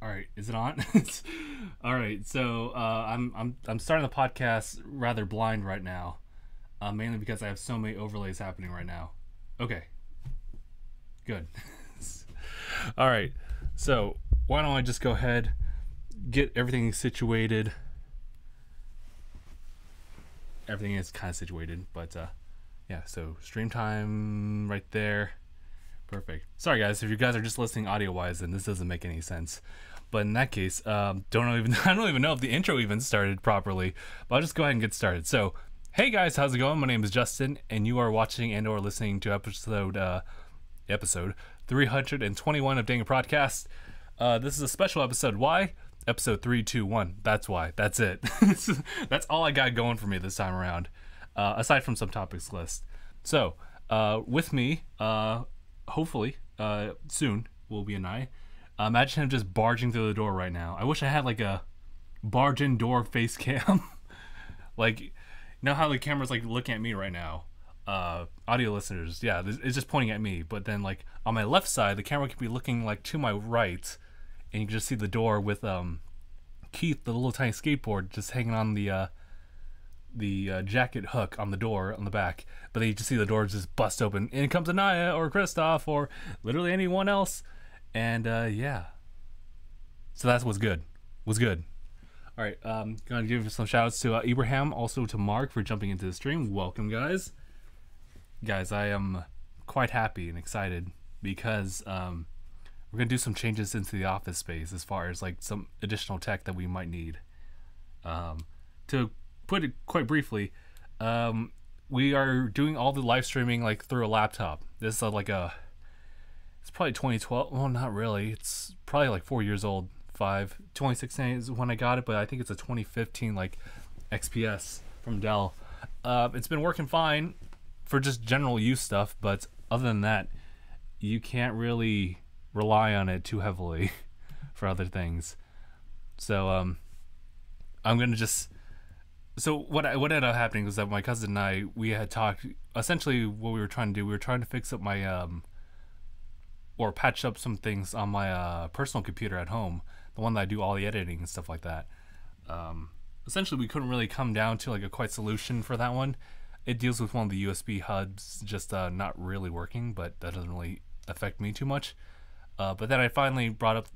All right, is it on? All right, so I'm starting the podcast rather blind right now, mainly because I have so many overlays happening right now. Okay, good. All right, so why don't I just go ahead, get everything situated. Everything is kind of situated, but yeah. So stream time right there. Perfect. Sorry guys, if you guys are just listening audio wise, then this doesn't make any sense. But in that case, I don't even know if the intro even started properly. But I'll just go ahead and get started. So, hey guys, how's it going? My name is Justin, and you are watching and/or listening to episode 321 of DangIT Productions. This is a special episode. Why? Episode 321. That's why. That's it. That's all I got going for me this time around. Aside from some topics list. So, with me, hopefully, soon will be an eye. Imagine him just barging through the door right now. I wish I had like a barge in door face cam. Like, you know how the camera's like looking at me right now? Audio listeners, yeah, it's just pointing at me. But then like on my left side, the camera could be looking like to my right, and you can just see the door with Keith, the little tiny skateboard, just hanging on the jacket hook on the door on the back. But then you just see the door just bust open, and it comes Anaya or Christoph or literally anyone else. And yeah, so that's what's good. All right, gonna give some shout outs to Abraham, also to Mark for jumping into the stream. Welcome, guys. I am quite happy and excited because we're gonna do some changes into the office space as far as like some additional tech that we might need. To put it quite briefly, we are doing all the live streaming like through a laptop. This is it's probably 2012. Well, not really. It's probably like 4 years old. 2016 is when I got it, but I think it's a 2015 like XPS from Dell. It's been working fine for just general use stuff, but other than that, you can't really rely on it too heavily for other things. So I'm gonna just. So what ended up happening was that my cousin and I, we had talked. Essentially, what we were trying to do, we were trying to fix up my or patch up some things on my personal computer at home, the one that I do all the editing and stuff like that. Essentially, we couldn't really come down to like a quite solution for that one. It deals with one of the USB hubs just not really working, but that doesn't really affect me too much. But then I finally brought up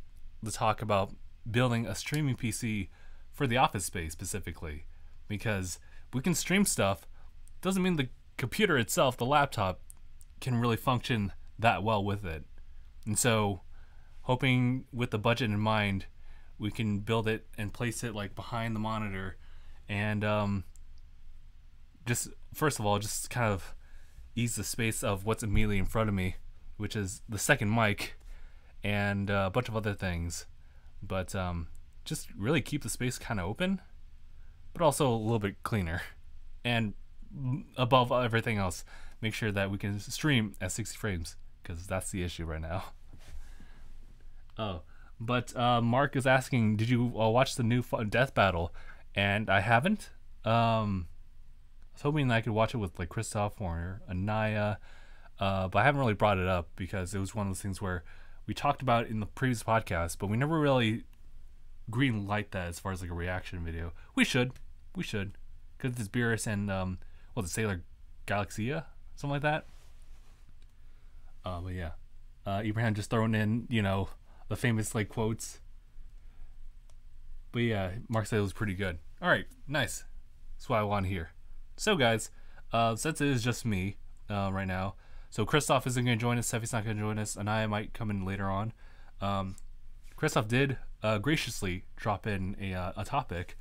the talk about building a streaming PC for the office space specifically, because we can stream stuff. Doesn't mean the computer itself, the laptop, can really function that well with it. And so, hoping with the budget in mind, we can build it and place it like behind the monitor, and just first of all, just kind of ease the space of what's immediately in front of me, which is the second mic and a bunch of other things. But just really keep the space kind of open, but also a little bit cleaner. And above everything else, make sure that we can stream at 60 frames, because that's the issue right now. Oh, but Mark is asking, did you watch the new Death Battle? And I haven't. I was hoping that I could watch it with like Christoph or Anaya, but I haven't really brought it up because it was one of those things where we talked about it in the previous podcast, but we never really green light that as far as like a reaction video. We should, because it's Beerus and the Sailor Galaxia, something like that. But yeah, Abraham just throwing in, the famous like quotes. But yeah, Mark said it was pretty good. All right, nice. That's what I want to hear. So guys, since it is just me right now, so Christoph isn't going to join us, Seffi's not going to join us, and I might come in later on. Christoph did graciously drop in a topic,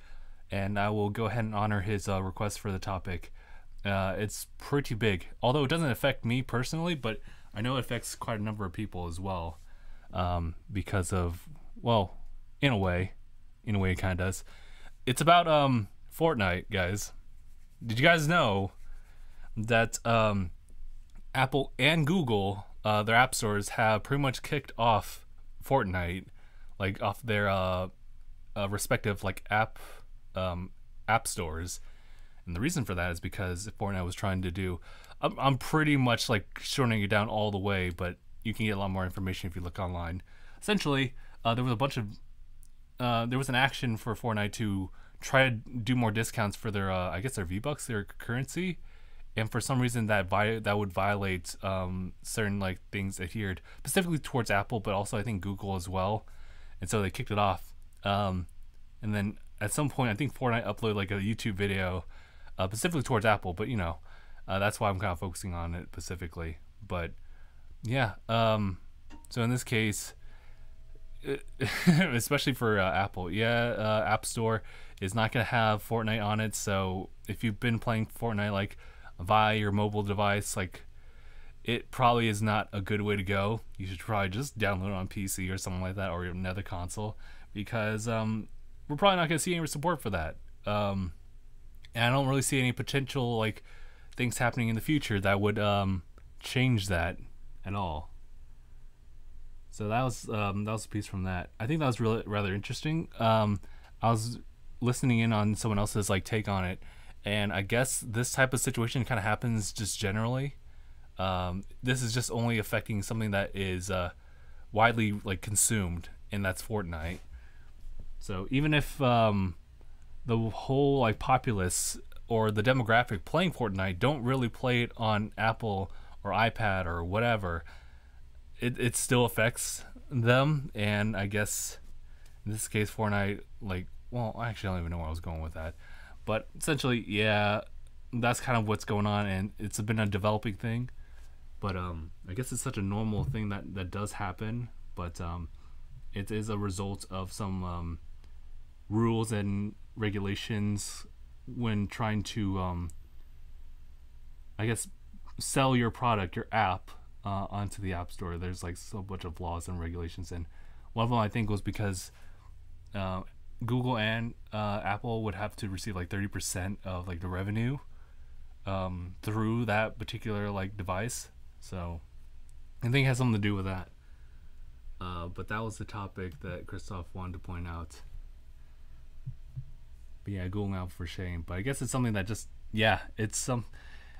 and I will go ahead and honor his request for the topic. It's pretty big, although it doesn't affect me personally, but I know it affects quite a number of people as well, because of, well, in a way it kind of does. It's about Fortnite, guys. Did you guys know that Apple and Google, their app stores, have pretty much kicked off Fortnite, like off their respective like app stores? And the reason for that is because Fortnite was trying to do, I'm pretty much like shortening it down all the way, but you can get a lot more information if you look online. Essentially, there was a bunch of there was an action for Fortnite to try to do more discounts for their I guess their V-Bucks, their currency, and for some reason that would violate certain like things adhered specifically towards Apple, but also I think Google as well, and so they kicked it off. And then at some point I think Fortnite uploaded like a YouTube video specifically towards Apple, but that's why I'm kind of focusing on it specifically. But yeah, so in this case, especially for Apple, App Store is not going to have Fortnite on it. So if you've been playing Fortnite like via your mobile device, like it probably is not a good way to go. You should probably just download it on PC or something like that, or another console, because we're probably not going to see any support for that. And I don't really see any potential like things happening in the future that would change that at all. So that was a piece from that. I think that was really rather interesting. I was listening in on someone else's like take on it, and I guess this type of situation kind of happens just generally. This is just only affecting something that is widely like consumed, and that's Fortnite. So even if the whole like populace or the demographic playing Fortnite don't really play it on Apple or iPad or whatever, it still affects them. And I guess in this case Fortnite, like, well, actually I don't even know where I was going with that, but essentially, yeah, that's kind of what's going on, and it's been a developing thing. But I guess it's such a normal thing that does happen, but it is a result of some rules and regulations when trying to I guess sell your product, your app, onto the App Store. There's like so much of laws and regulations, and one of them I think was because Google and Apple would have to receive like 30% of like the revenue through that particular like device. So I think it has something to do with that. But that was the topic that Christoph wanted to point out. But yeah, Google now for shame. But I guess it's something that just, it's some.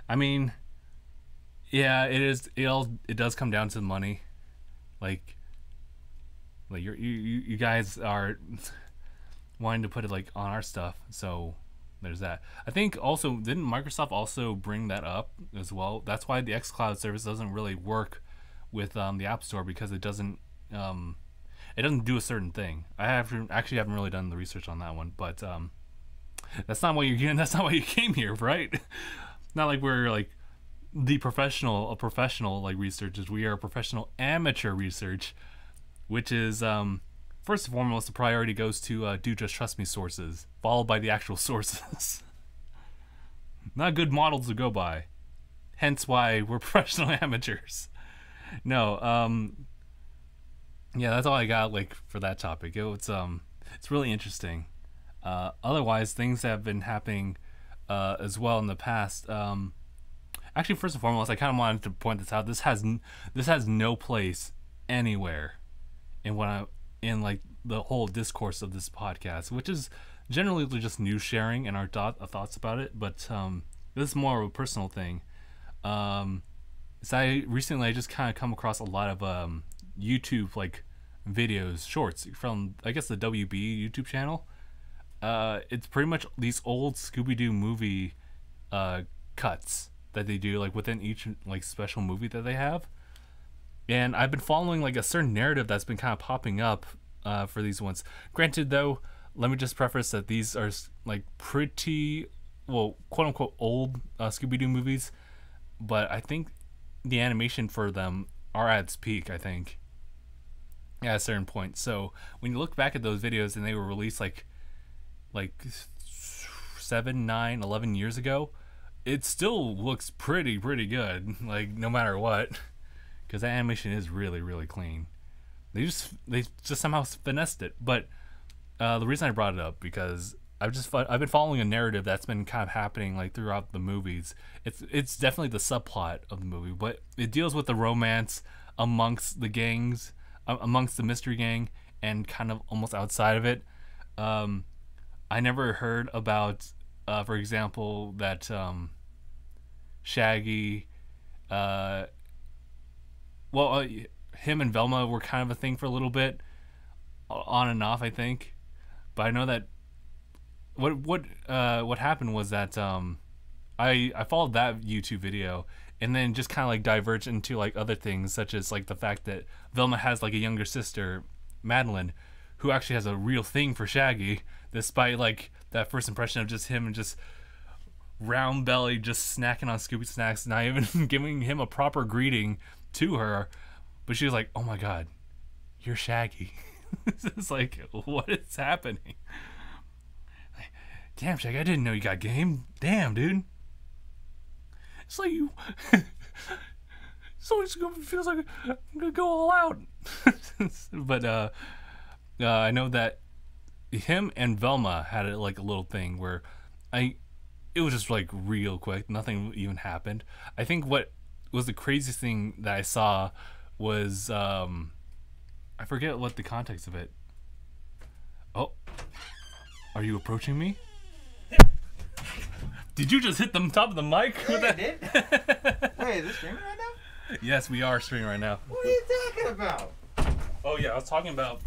I mean, yeah, it is. It does come down to the money. Like you guys are wanting to put it like on our stuff, so there's that. I think also, didn't Microsoft also bring that up as well? That's why the xCloud service doesn't really work with the App Store, because it doesn't do a certain thing. I haven't really done the research on that one, but that's not why you're here. That's not why you came here, right? Not like we're like the professional like researchers. We are professional amateur research, which is first and foremost, the priority goes to do just trust me sources, followed by the actual sources. Not good models to go by. Hence why we're professional amateurs. No, yeah, that's all I got like for that topic. It's really interesting. Otherwise, things have been happening as well in the past. Actually, first and foremost, I kind of wanted to point this out. This has no place anywhere in like the whole discourse of this podcast, which is generally just news sharing and our thoughts about it. But this is more of a personal thing. So I just kind of come across a lot of YouTube like videos, shorts from I guess the WB YouTube channel. It's pretty much these old Scooby-Doo movie cuts that they do like within each like special movie that they have. And I've been following like a certain narrative that's been kind of popping up for these ones. Granted, though, let me just preface that these are like pretty, well, quote unquote old Scooby-Doo movies, but I think the animation for them are at its peak, I think, at a certain point. So when you look back at those videos and they were released like 7, 9, 11 years ago, it still looks pretty good, like no matter what, because that animation is really, really clean. They just somehow finessed it. But the reason I brought it up, because I've been following a narrative that's been kind of happening like throughout the movies. It's definitely the subplot of the movie, but it deals with the romance amongst the gangs, amongst the mystery gang, and kind of almost outside of it. I never heard about, for example, that Shaggy, him and Velma were kind of a thing for a little bit, on and off, I think. but I know that what happened was that I followed that YouTube video and then just kind of like diverged into like other things, such as like the fact that Velma has like a younger sister, Madeline, who actually has a real thing for Shaggy, despite like that first impression of just him and just round belly just snacking on Scooby snacks, not even giving him a proper greeting to her. But she was like, oh my god, you're Shaggy. It's like, what is happening? Damn, Shaggy, I didn't know you got game. Damn, dude. It's like you. So it feels like I'm gonna go all out. But I know that him and Velma had like a little thing where it was just like real quick. Nothing even happened. I think what was the craziest thing that I saw was I forget what the context of it. Oh, are you approaching me? Did you just hit the top of the mic? Yeah, I did. Wait, is this streaming right now? Yes, we are streaming right now. What are you talking about? Oh yeah, I was talking about.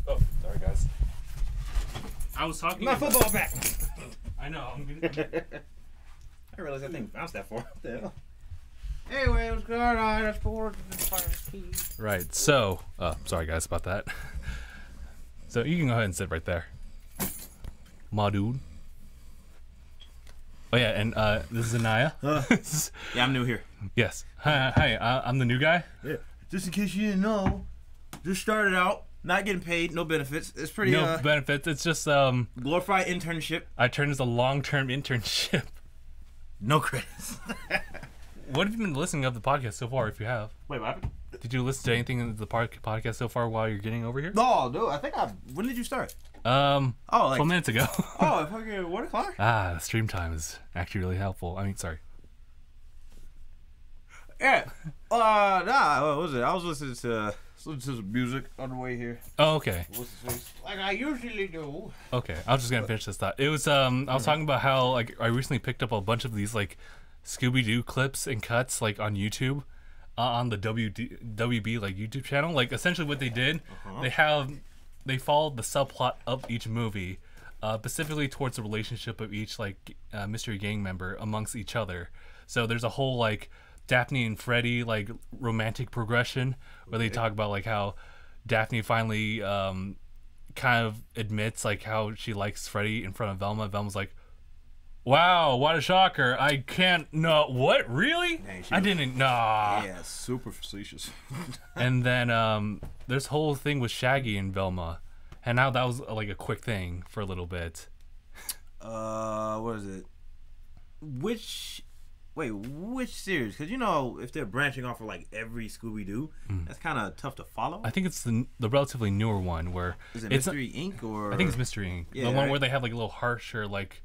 Oh, sorry guys. I was talking. My football back. I know. I realized that thing bounced that far. What the hell? Anyway, what's going on? That's for Right. So, sorry guys about that. So you can go ahead and sit right there, my dude. Oh yeah, and this is Anaya. Yeah, I'm new here. Yes. Hi. I'm the new guy. Yeah. Just in case you didn't know, just started out, not getting paid, no benefits. It's pretty no benefits. It's just glorified internship. I turned as a long-term internship. No credits. What have you been listening of the podcast so far? If you have, Wait, what happened? did you listen to anything in the podcast so far while you're getting over here? No, dude. I think when did you start? Like 12 minutes ago. Oh, fucking 1 o'clock. The stream time is actually really helpful. I mean, sorry. Yeah. What was it? I was listening to some music on the way here. Oh, okay. Like I usually do. Okay, I was just gonna finish this thought. It was I was talking about how like I recently picked up a bunch of these like Scooby-Doo clips and cuts like on YouTube, on the WB like YouTube channel. Like essentially what they did, they followed the subplot of each movie, specifically towards the relationship of each like mystery gang member amongst each other. So there's a whole like Daphne and Freddy like romantic progression where they talk about like how Daphne finally kind of admits like how she likes Freddy in front of Velma. Velma's like, wow, what a shocker. I can't, no, what, really? I didn't, nah. Yeah, super facetious. And then there's a whole thing with Shaggy and Velma. And now that was like a quick thing for a little bit. What is it? Which series? Because, you know, if they're branching off of like every Scooby-Doo, that's kind of tough to follow. I think it's the relatively newer one where... Is it Mystery Inc. or... I think it's Mystery Inc. Yeah, the one where they have like a little harsher like...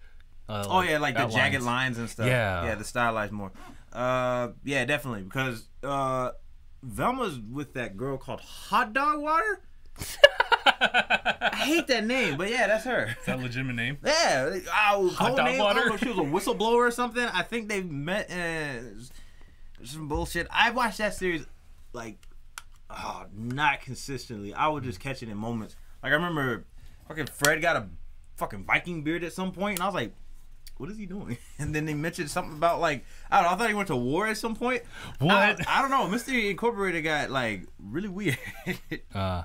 oh yeah, like the jagged lines and stuff. Yeah, the stylized more. Yeah, definitely, because Velma's with that girl called Hot Dog Water. I hate that name, but yeah, that's her. Is that a legitimate name? Yeah, Hot Dog name, Water. I don't know if she was a whistleblower or something. I think they met some bullshit. I watched that series like not consistently. I would just catch it in moments. Like I remember, fucking Fred got a fucking Viking beard at some point, and I was like, what is he doing? And then they mentioned something about like, I don't know, I thought he went to war at some point. What? I don't know. Mystery Incorporated got like really weird.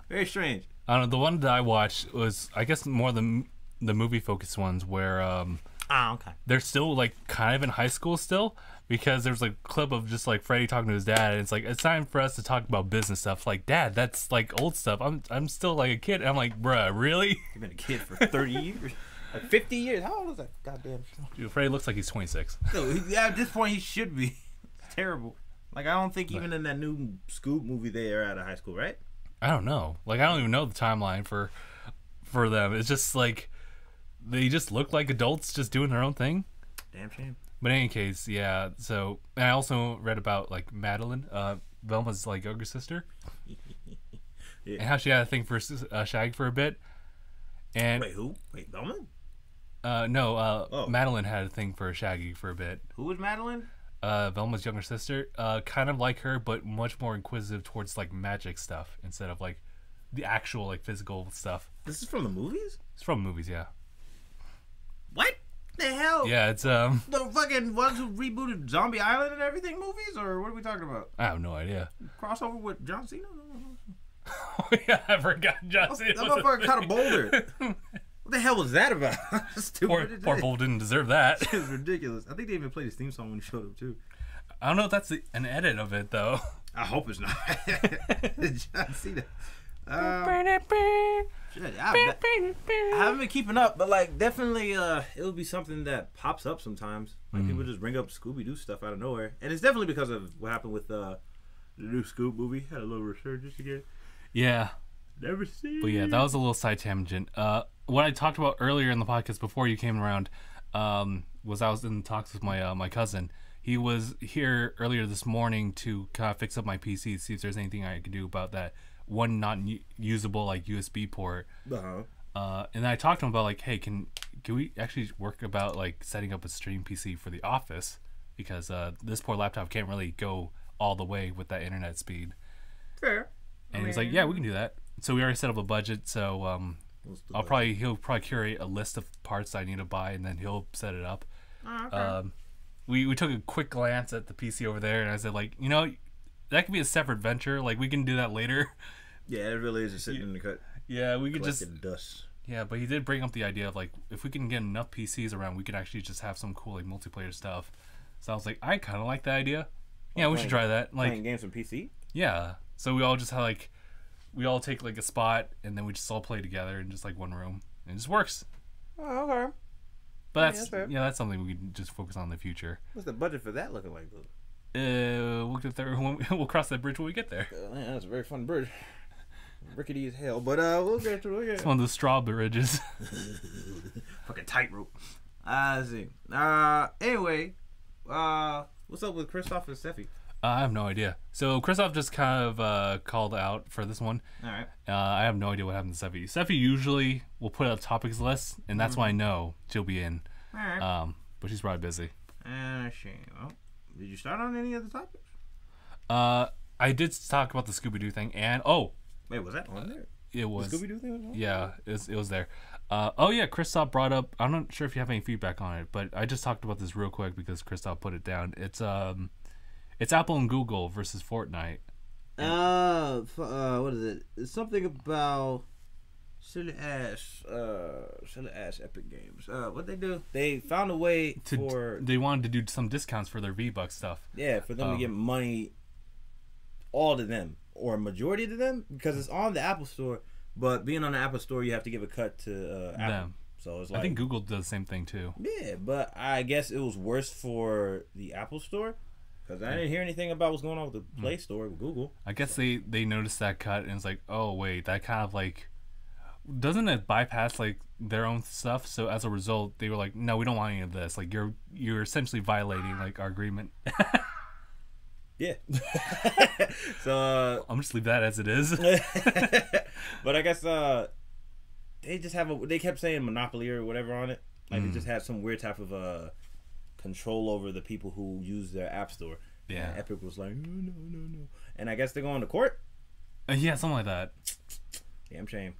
Very strange. I don't know. The one that I watched was, I guess, more the movie focused ones where okay. they're still like kind of in high school still, because there's like a clip of just like Freddy talking to his dad, and it's like, it's time for us to talk about business stuff. Like, Dad, that's like old stuff. I'm still like a kid. And I'm like, bruh, really? You've been a kid for 30 years. Like 50 years. How old is that goddamn show? Dude, Freddy looks like he's 26. Yeah, at this point he should be. It's terrible. Like I don't think even in that new Scoob movie they are out of high school, right? I don't know. Like I don't even know the timeline for them. It's just like they just look like adults just doing their own thing. Damn shame. But in any case, yeah. So and I also read about like Madeline, Velma's like younger sister, Yeah. and how she had a thing for Shag for a bit. And Wait, who? Wait, Velma? no, Madeline had a thing for Shaggy for a bit. Who was Madeline? Velma's younger sister, kind of like her, but much more inquisitive towards like magic stuff instead of like the actual like physical stuff. This is from the movies? It's from movies, yeah. What the hell? Yeah, it's The fucking ones who rebooted Zombie Island and everything movies, or what are we talking about? I have no idea. Crossover with John Cena? Oh yeah, I forgot John Cena. That motherfucker kind of bouldered. What the hell was that about? Stupid. Poor Bull didn't deserve that. It was ridiculous. I think they even played his theme song when he showed up too. I don't know if that's an edit of it though. I hope it's not. John Cena. Shit, I haven't been keeping up, but like definitely, it'll be something that pops up sometimes. Like people just bring up Scooby Doo stuff out of nowhere, and it's definitely because of what happened with the new Scoob movie. Had a little resurgence again. Yeah. Never seen. But yeah, that was a little side tangent. What I talked about earlier in the podcast before you came around was I was in talks with my cousin. He was here earlier this morning to kind of fix up my PC, see if there's anything I could do about that one not usable like USB port. And I talked to him about like, hey, can we actually work about like setting up a stream PC for the office, because this poor laptop can't really go all the way with that internet speed. Fair. And he's like, yeah, we can do that. So we already set up a budget. So he'll probably curate a list of parts I need to buy, and then he'll set it up. Okay. We took a quick glance at the PC over there, and I said, like, you know, that could be a separate venture. Like, we can do that later. Yeah, it really is just sitting in the cut. Yeah, we could just dust. Yeah, but he did bring up the idea of like, if we can get enough PCs around, we could actually just have some cool like multiplayer stuff. So I was like, I kind of like that idea. Yeah, we should try that. Like playing games on PC. Yeah, so we all just have like, we all take like a spot, and then we just all play together in just like one room, and it just works. Oh, okay. But that's something we can just focus on in the future. What's the budget for that looking like though? We'll get there. We'll cross that bridge when we get there. Man, that's a very fun bridge. Rickety as hell, but we'll get to it. It's one of those straw bridges. Fucking tightrope. I see. Anyway, what's up with Christoph and Steffi? I have no idea. So Christoph just kind of called out for this one. All right. I have no idea what happened to Steffi. Steffi usually will put out topics list, and that's why I know she'll be in. All right. But she's probably busy. Shame. Oh, did you start on any other topics? I did talk about the Scooby Doo thing, and wait, was that on there? It was. The Scooby Doo thing was on? Yeah, it was there. Yeah, Christoph brought up. I'm not sure if you have any feedback on it, but I just talked about this real quick because Christoph put it down. It's Apple and Google versus Fortnite. What is it? It's something about silly ass Epic Games. What they do? They found a way they wanted to do some discounts for their V-Bucks stuff. Yeah, for them to get money, all to them or a majority to them, because it's on the Apple Store. But being on the Apple Store, you have to give a cut to Apple. Them. So it's like, I think Google does the same thing too. Yeah, but I guess it was worse for the Apple Store. Because I didn't hear anything about what's going on with the Play Store with Google. I guess they noticed that cut, and it's like, oh wait, that kind of like, doesn't it bypass like their own stuff? So as a result, they were like, no, we don't want any of this. Like you're essentially violating like our agreement. Yeah. So I'm just leave that as it is. But I guess they just they kept saying monopoly or whatever on it. Like they just had some weird type of control over the people who use their app store. Yeah. And Epic was like, no. And I guess they're going to court. Yeah, something like that. Damn shame.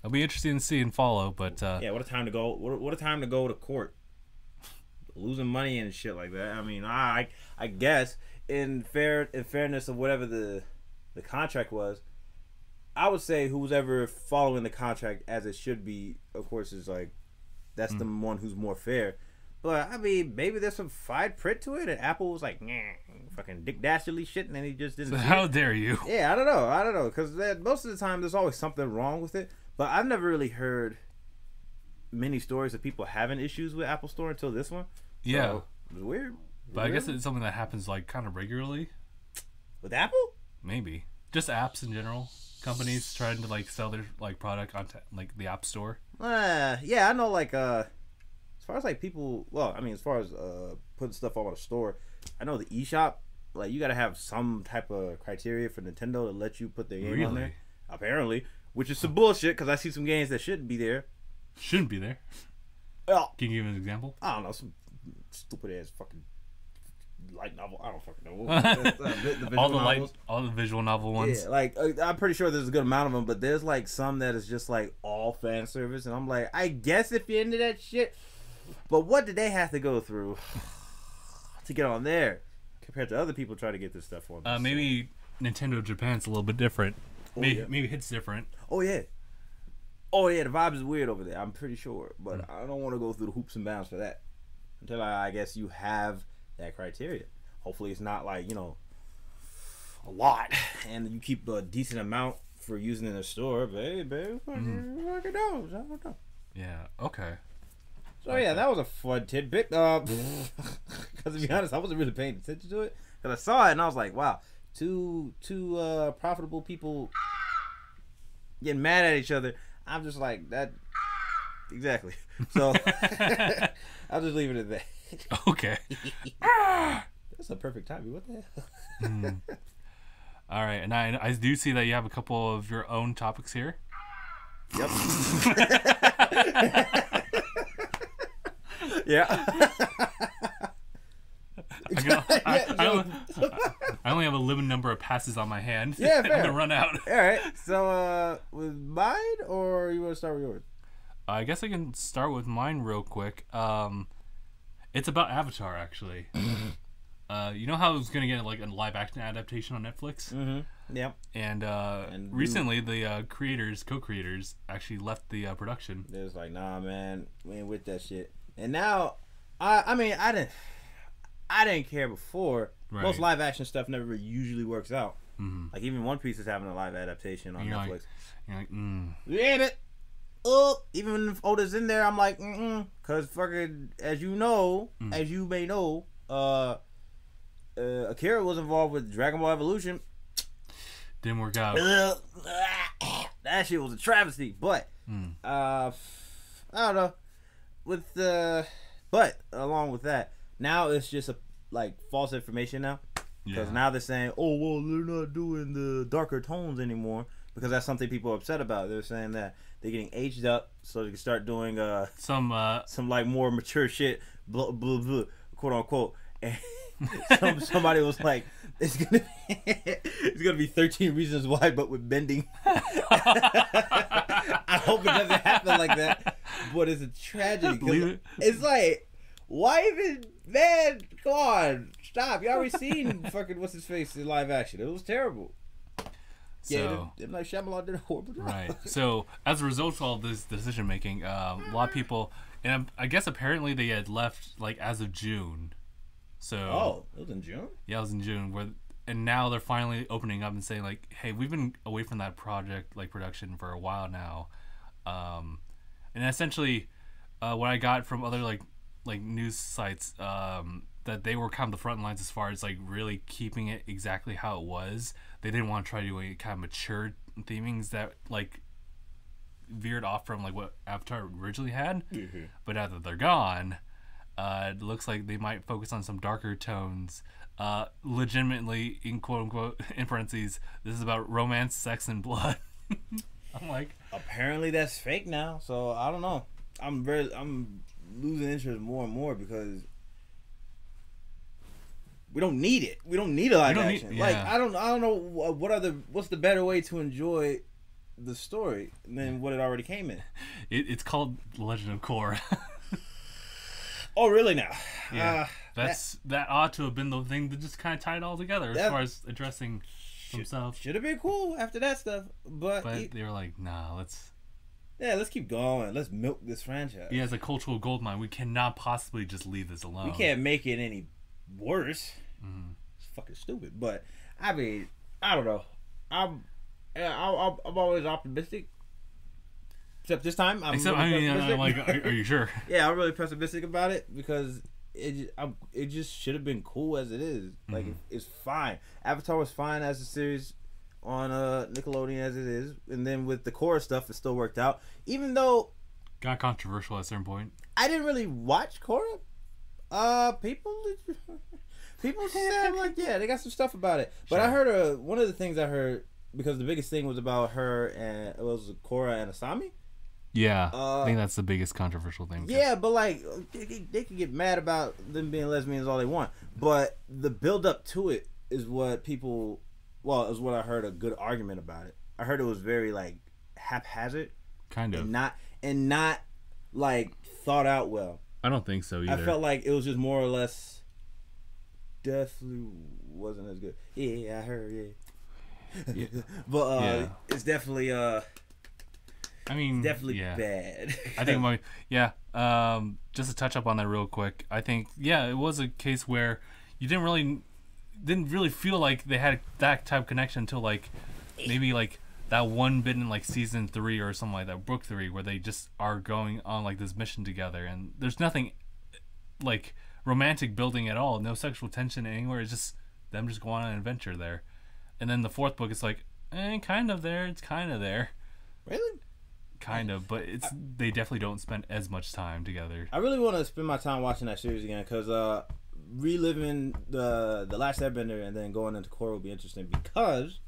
It'll be interesting to see and follow, but yeah, what a time to go! What a time to go to court, losing money and shit like that. I mean, I guess in fairness of whatever the contract was, I would say who's ever following the contract as it should be, of course, is like that's the one who's more fair. But I mean, maybe there's some fine print to it, and Apple was like, nah, fucking Dick Dastardly shit, and then he just didn't. So how dare you? Yeah, I don't know, because most of the time there's always something wrong with it. But I've never really heard many stories of people having issues with Apple Store until this one. Yeah, so, it was weird. But I guess it's something that happens like kind of regularly. With Apple? Maybe just apps in general. Companies trying to like sell their like product onto like the App Store. Yeah, I know. Like as far as like people, well, I mean, as far as putting stuff on a store, I know the eShop, like you got to have some type of criteria for Nintendo to let you put their game on there. Apparently, which is some bullshit because I see some games that shouldn't be there. Shouldn't be there. Well, can you give an example? I don't know, some stupid ass fucking light novel. I don't fucking know. The visual novels. All the visual novel ones. Yeah, like I'm pretty sure there's a good amount of them, but there's like some that is just like all fan service, and I'm like, I guess if you're into that shit, but what did they have to go through to get on there compared to other people trying to get this stuff on? Maybe Nintendo Japan's a little bit different. Maybe it's different. Oh yeah. Oh yeah, the vibe is weird over there. I'm pretty sure, but I don't want to go through the hoops and bounds for that until I guess you have that criteria. Hopefully, it's not like a lot, and you keep a decent amount for using in the store. Baby, fucking knows. I don't know. Yeah. Okay. So yeah, that was a fun tidbit. Because to be honest, I wasn't really paying attention to it because I saw it and I was like, wow, two profitable people getting mad at each other. I'm just like that. Exactly. So I'll just leave it at that. Okay. That's a perfect timing. What the hell? All right, and I do see that you have a couple of your own topics here. Yep. Yeah. I only have a limited number of passes on my hand. Yeah, fair. I'm gonna run out. All right. So, with mine, or you want to start with yours? I guess I can start with mine real quick. It's about Avatar, actually. You know how I was gonna get like a live action adaptation on Netflix? Mm-hmm. Yep. And recently, the co-creators, actually left the production. They was like, nah, man, we ain't with that shit. And now, I mean, I didn't care before. Right. Most live action stuff never usually works out. Mm-hmm. Like even One Piece is having a live adaptation on Netflix. You're like, Damn it. Oh, even if Oda's in there, I'm like, because fucking, as you may know, Akira was involved with Dragon Ball Evolution. Didn't work out. That shit was a travesty. But I don't know. But along with that, now it's just like false information now. Because now they're saying, oh well, they're not doing the darker tones anymore. Because that's something people are upset about. They're saying that they're getting aged up, so they can start doing some like more mature shit, blah, blah, blah, quote unquote. And somebody was like, it's gonna be 13 Reasons Why, but with bending. I hope it doesn't happen like that, but it's a tragedy. It's like, why even, man? Come on, stop! You already seen fucking what's his face in live action. It was terrible. So, yeah, like Shyamalan did a horrible job. Right. So as a result of all this decision making, a lot of people, and I guess apparently they had left like as of June. So it was in June. Yeah, it was in June. And now they're finally opening up and saying like, hey, we've been away from that project like production for a while now, and essentially, what I got from other like news sites, that they were kind of the front lines as far as like really keeping it exactly how it was. They didn't want to try to do any kind of mature themings that like veered off from like what Avatar originally had. Mm-hmm. But now that they're gone, it looks like they might focus on some darker tones. Legitimately, in quote unquote, in parentheses, this is about romance, sex, and blood. I'm like, apparently that's fake now. So I don't know. I'm losing interest more and more because we don't need it. We don't need a live action. Like I don't know what's the better way to enjoy the story than what it already came in. It's called The Legend of Korra. Oh really now? Yeah. That ought to have been the thing that just kind of tied it all together as far as addressing themselves. Should have been cool after that stuff, but they were like, nah, let's keep going. Let's milk this franchise. Yeah, it's a cultural goldmine. We cannot possibly just leave this alone. We can't make it any worse. Mm-hmm. It's fucking stupid. But I mean, I don't know. I'm always optimistic. Except this time, I'm like, are you sure? Yeah, I'm really pessimistic about it because it just should have been cool as it is. Like it's fine. Avatar was fine as a series on Nickelodeon as it is, and then with the Korra stuff, it still worked out. Even though got controversial at a certain point. I didn't really watch Korra. People said like, yeah, they got some stuff about it. But I heard one of the things I heard, because the biggest thing was about her and it was Korra and Asami. Yeah, I think that's the biggest controversial thing. Yeah, but like they can get mad about them being lesbians all they want, but the build up to it is what people, is what I heard a good argument about it. I heard it was very like haphazard, kind of, and not like thought out well. I don't think so either. I felt like it was just more or less definitely wasn't as good. Yeah, I heard. Yeah. But it's definitely I mean, definitely bad. I think just to touch up on that real quick, I think it was a case where you didn't really feel like they had that type of connection until like maybe like that one bit in like season 3 or something like that, book 3, where they just are going on like this mission together, and there's nothing like romantic building at all, no sexual tension anywhere. It's just them just going on an adventure there. And then the 4th book is like kind of there. It's kind of there. Really? Kind of, but they definitely don't spend as much time together. I really want to spend my time watching that series again because reliving the Last Airbender and then going into Korra will be interesting because,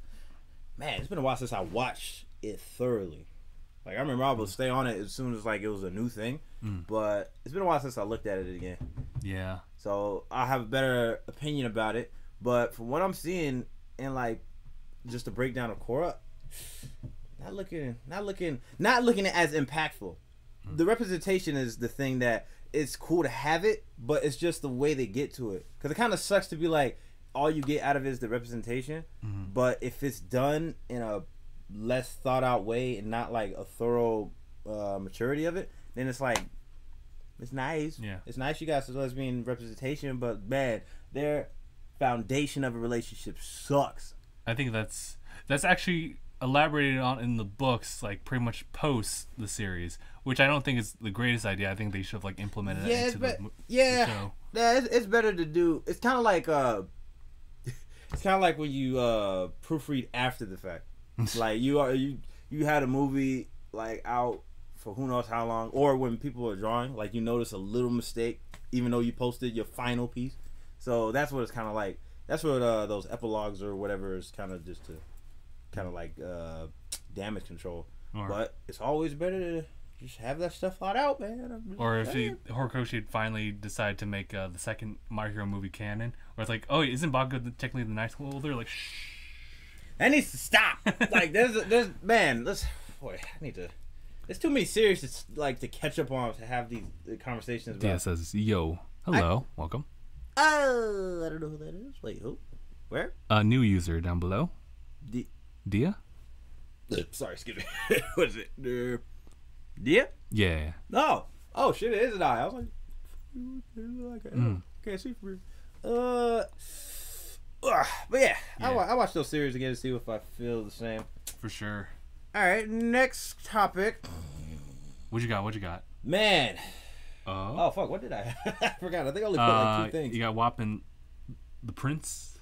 man, it's been a while since I watched it thoroughly. Like I remember I would stay on it as soon as like it was a new thing, but it's been a while since I looked at it again. Yeah. So I have a better opinion about it, but from what I'm seeing and like just a breakdown of Korra. Not looking as impactful. The representation is the thing that it's cool to have it, but it's just the way they get to it. Because it kind of sucks to be like, all you get out of it is the representation. But if it's done in a less thought out way and not like a thorough maturity of it, then it's like, it's nice. Yeah. It's nice you guys are lesbian representation, but man, their foundation of a relationship sucks. I think that's actually elaborated on in the books, like pretty much post the series, which I don't think is the greatest idea. I think they should have like implemented it into the show. Yeah, it's better to do. It's kind of like when you proofread after the fact. Like you had a movie like out for who knows how long, or when people are drawing, like you notice a little mistake even though you posted your final piece. So that's what it's kind of like. That's what those epilogues or whatever is kind of just to kind of like damage control. But it's always better to just have that stuff thought out, man. Or if Horikoshi finally decide to make the second My Hero movie canon, where it's like, oh, isn't Bakugo technically the Night Holder? Like, shh. That needs to stop. Like, there's man, I need to. There's too many series to catch up on to have these conversations about. Dia says, yo, hello, welcome. Oh, I don't know who that is. Wait, who? Where? A new user down below. Dia? Sorry, excuse me. What is it? Dia? Yeah. No. Oh, shit, it is an eye. I was like, can't see for real. But yeah. I watch those series again to see if I feel the same. For sure. All right, next topic. What you got? Man. Oh, fuck, what did I? I forgot. I think I only put like 2 things. You got WAP and the Prince.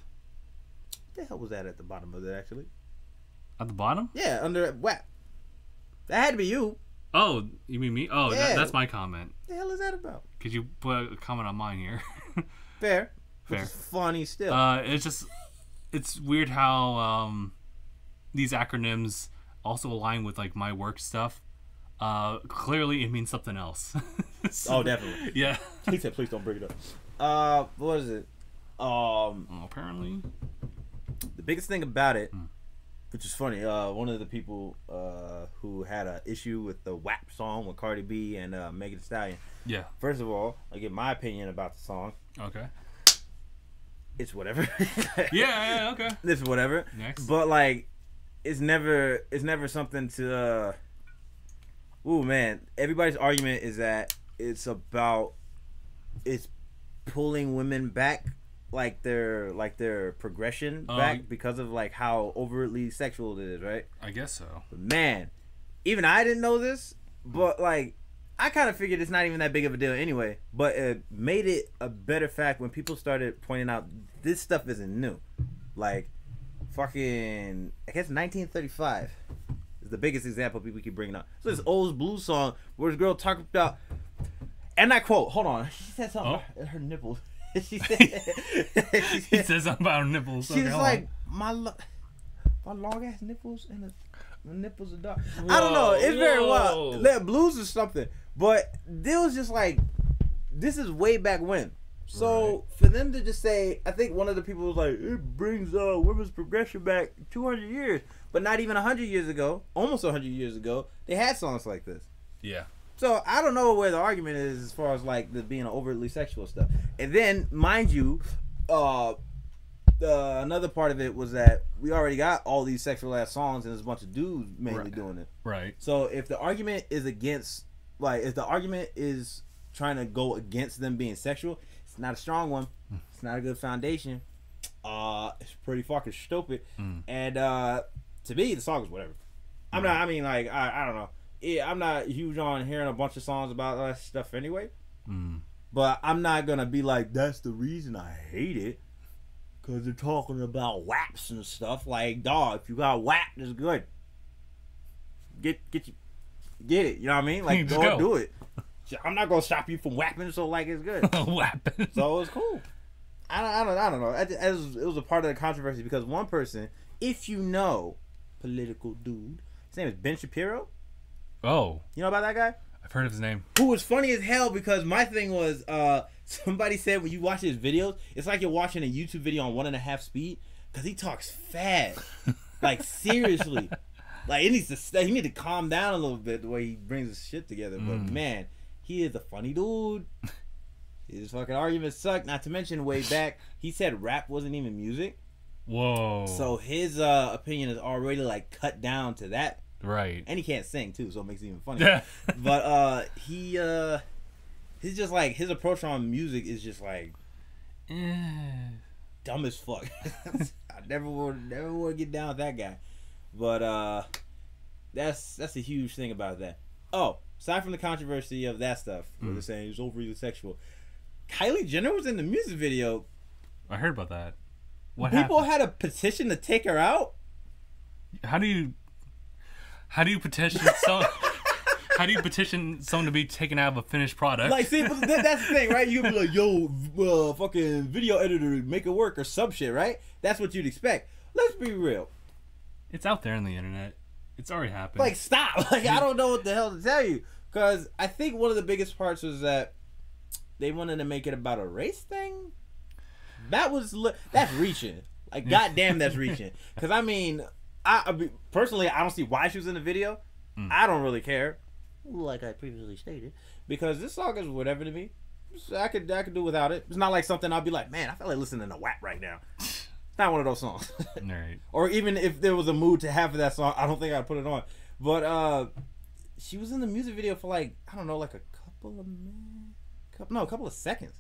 What the hell was that at the bottom of it, actually? At the bottom? Yeah, under WAP. That had to be you. Oh, you mean me? Oh, yeah. That's my comment. What the hell is that about? Could you put a comment on mine here? Fair. Which is funny still. It's weird how these acronyms also align with like my work stuff. Clearly it means something else. Oh, definitely. Yeah. He said, please don't bring it up. What is it? Apparently. The biggest thing about it, which is funny, one of the people who had an issue with the WAP song with Cardi B and Megan Thee Stallion. Yeah. First of all, I'll give my opinion about the song. Okay. It's whatever. Yeah, okay. It's whatever. Next. But like, it's never something to. Ooh, man! Everybody's argument is that it's pulling women back, like their progression back because of like how overtly sexual it is, right? I guess so. But man, even I didn't know this, but like I kind of figured it's not even that big of a deal anyway. But it made it a better fact when people started pointing out this stuff isn't new. Like, fucking, I guess 1935 is the biggest example people keep bringing up. So this old blues song where this girl talked about, and I quote, hold on, she said something about her nipples. She said, he said something about her nipples. She's like, my long ass nipples and My nipples are dark. I don't know. It's very wild. That blues is something. But it was just like, this is way back when. So for them to just say, I think one of the people was like, it brings women's progression back 200 years. But not even 100 years ago, almost 100 years ago, they had songs like this. Yeah. So I don't know where the argument is as far as like the being overtly sexual stuff. And then, mind you, another part of it was that we already got all these sexual ass songs and there's a bunch of dudes mainly doing it. Right. So if the argument is against, like, if the argument is trying to go against them being sexual, it's not a strong one. It's not a good foundation. It's pretty fucking stupid. And to me, the song is whatever. I'm not. I mean, like, I don't know. Yeah, I'm not huge on hearing a bunch of songs about that stuff anyway. But I'm not gonna be like, that's the reason I hate it, because they're talking about WAPs and stuff. Like, dog, if you got WAP, it's good. Get it. You know what I mean? Like, go do it. I'm not gonna stop you from WAPing, so like, it's good. WAPing. So it's cool. I don't know. It was a part of the controversy because one person, if you know, political dude, his name is Ben Shapiro. Oh. You know about that guy? I've heard of his name. Who was funny as hell because my thing was, somebody said when you watch his videos, it's like you're watching a YouTube video on 1.5 speed because he talks fast. Like, seriously. Like, he needs to calm down a little bit the way he brings his shit together. But man, he is a funny dude. His fucking arguments suck. Not to mention, way back, he said rap wasn't even music. Whoa. So his opinion is already like cut down to that. Right. And he can't sing too, so it makes it even funnier. But he's just like, his approach on music is just like dumb as fuck. I never want to get down with that guy. But that's a huge thing about that. Oh, aside from the controversy of that stuff, where they're saying he's overly sexual, Kylie Jenner was in the music video. I heard about that. What People happened? had a petition to take her out. How do you petition someone? How do you petition someone to be taken out of a finished product? Like, see, but that's the thing, right? You'd be like, yo, fucking video editor, make it work or some shit, right? That's what you'd expect. Let's be real. It's out there on the internet. It's already happened. Like, stop. Like, I don't know what the hell to tell you. Because I think one of the biggest parts was that they wanted to make it about a race thing. That's reaching. Like, goddamn, that's reaching. Because, I mean, personally, I don't see why she was in the video. I don't really care. Like I previously stated. Because this song is whatever to me. So I could do without it. It's not like something I'll be like, man, I feel like listening to WAP right now. It's not one of those songs. Right. Or even if there was a mood to have for that song, I don't think I'd put it on. But she was in the music video for like, I don't know, like a couple of seconds.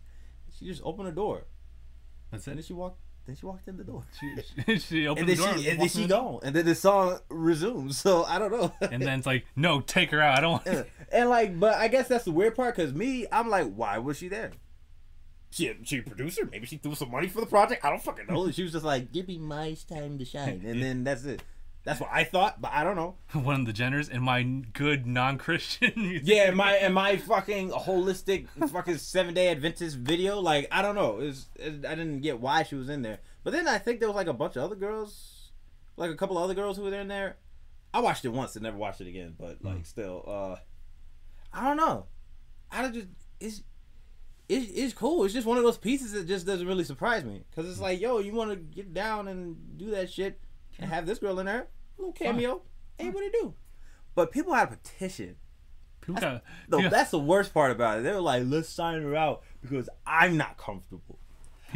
She just opened the door. That's it. And then she walked in the door. She opened the door. And then she gone. And then the song resumes. So I don't know. And then it's like, no, take her out. I don't want And like, but I guess that's the weird part because I'm like, why was she there? She a producer? Maybe she threw some money for the project. I don't fucking know. She was just like, give me my time to shine. And then that's it. That's what I thought, but I don't know. One of the Jenners in my good non-Christian music. Yeah, in my fucking holistic fucking 7-day Adventist video. Like, I don't know. I didn't get why she was in there. But then I think there was like a bunch of other girls, like a couple of other girls who were in there. I watched it once and never watched it again. But like, still, I don't know. It's cool. It's just one of those pieces that just doesn't really surprise me. Because it's like, yo, you want to get down and do that shit and have this girl in there. A little cameo. Ain't what it do. But people had a petition. That's the worst part about it. They were like, let's sign her out because I'm not comfortable.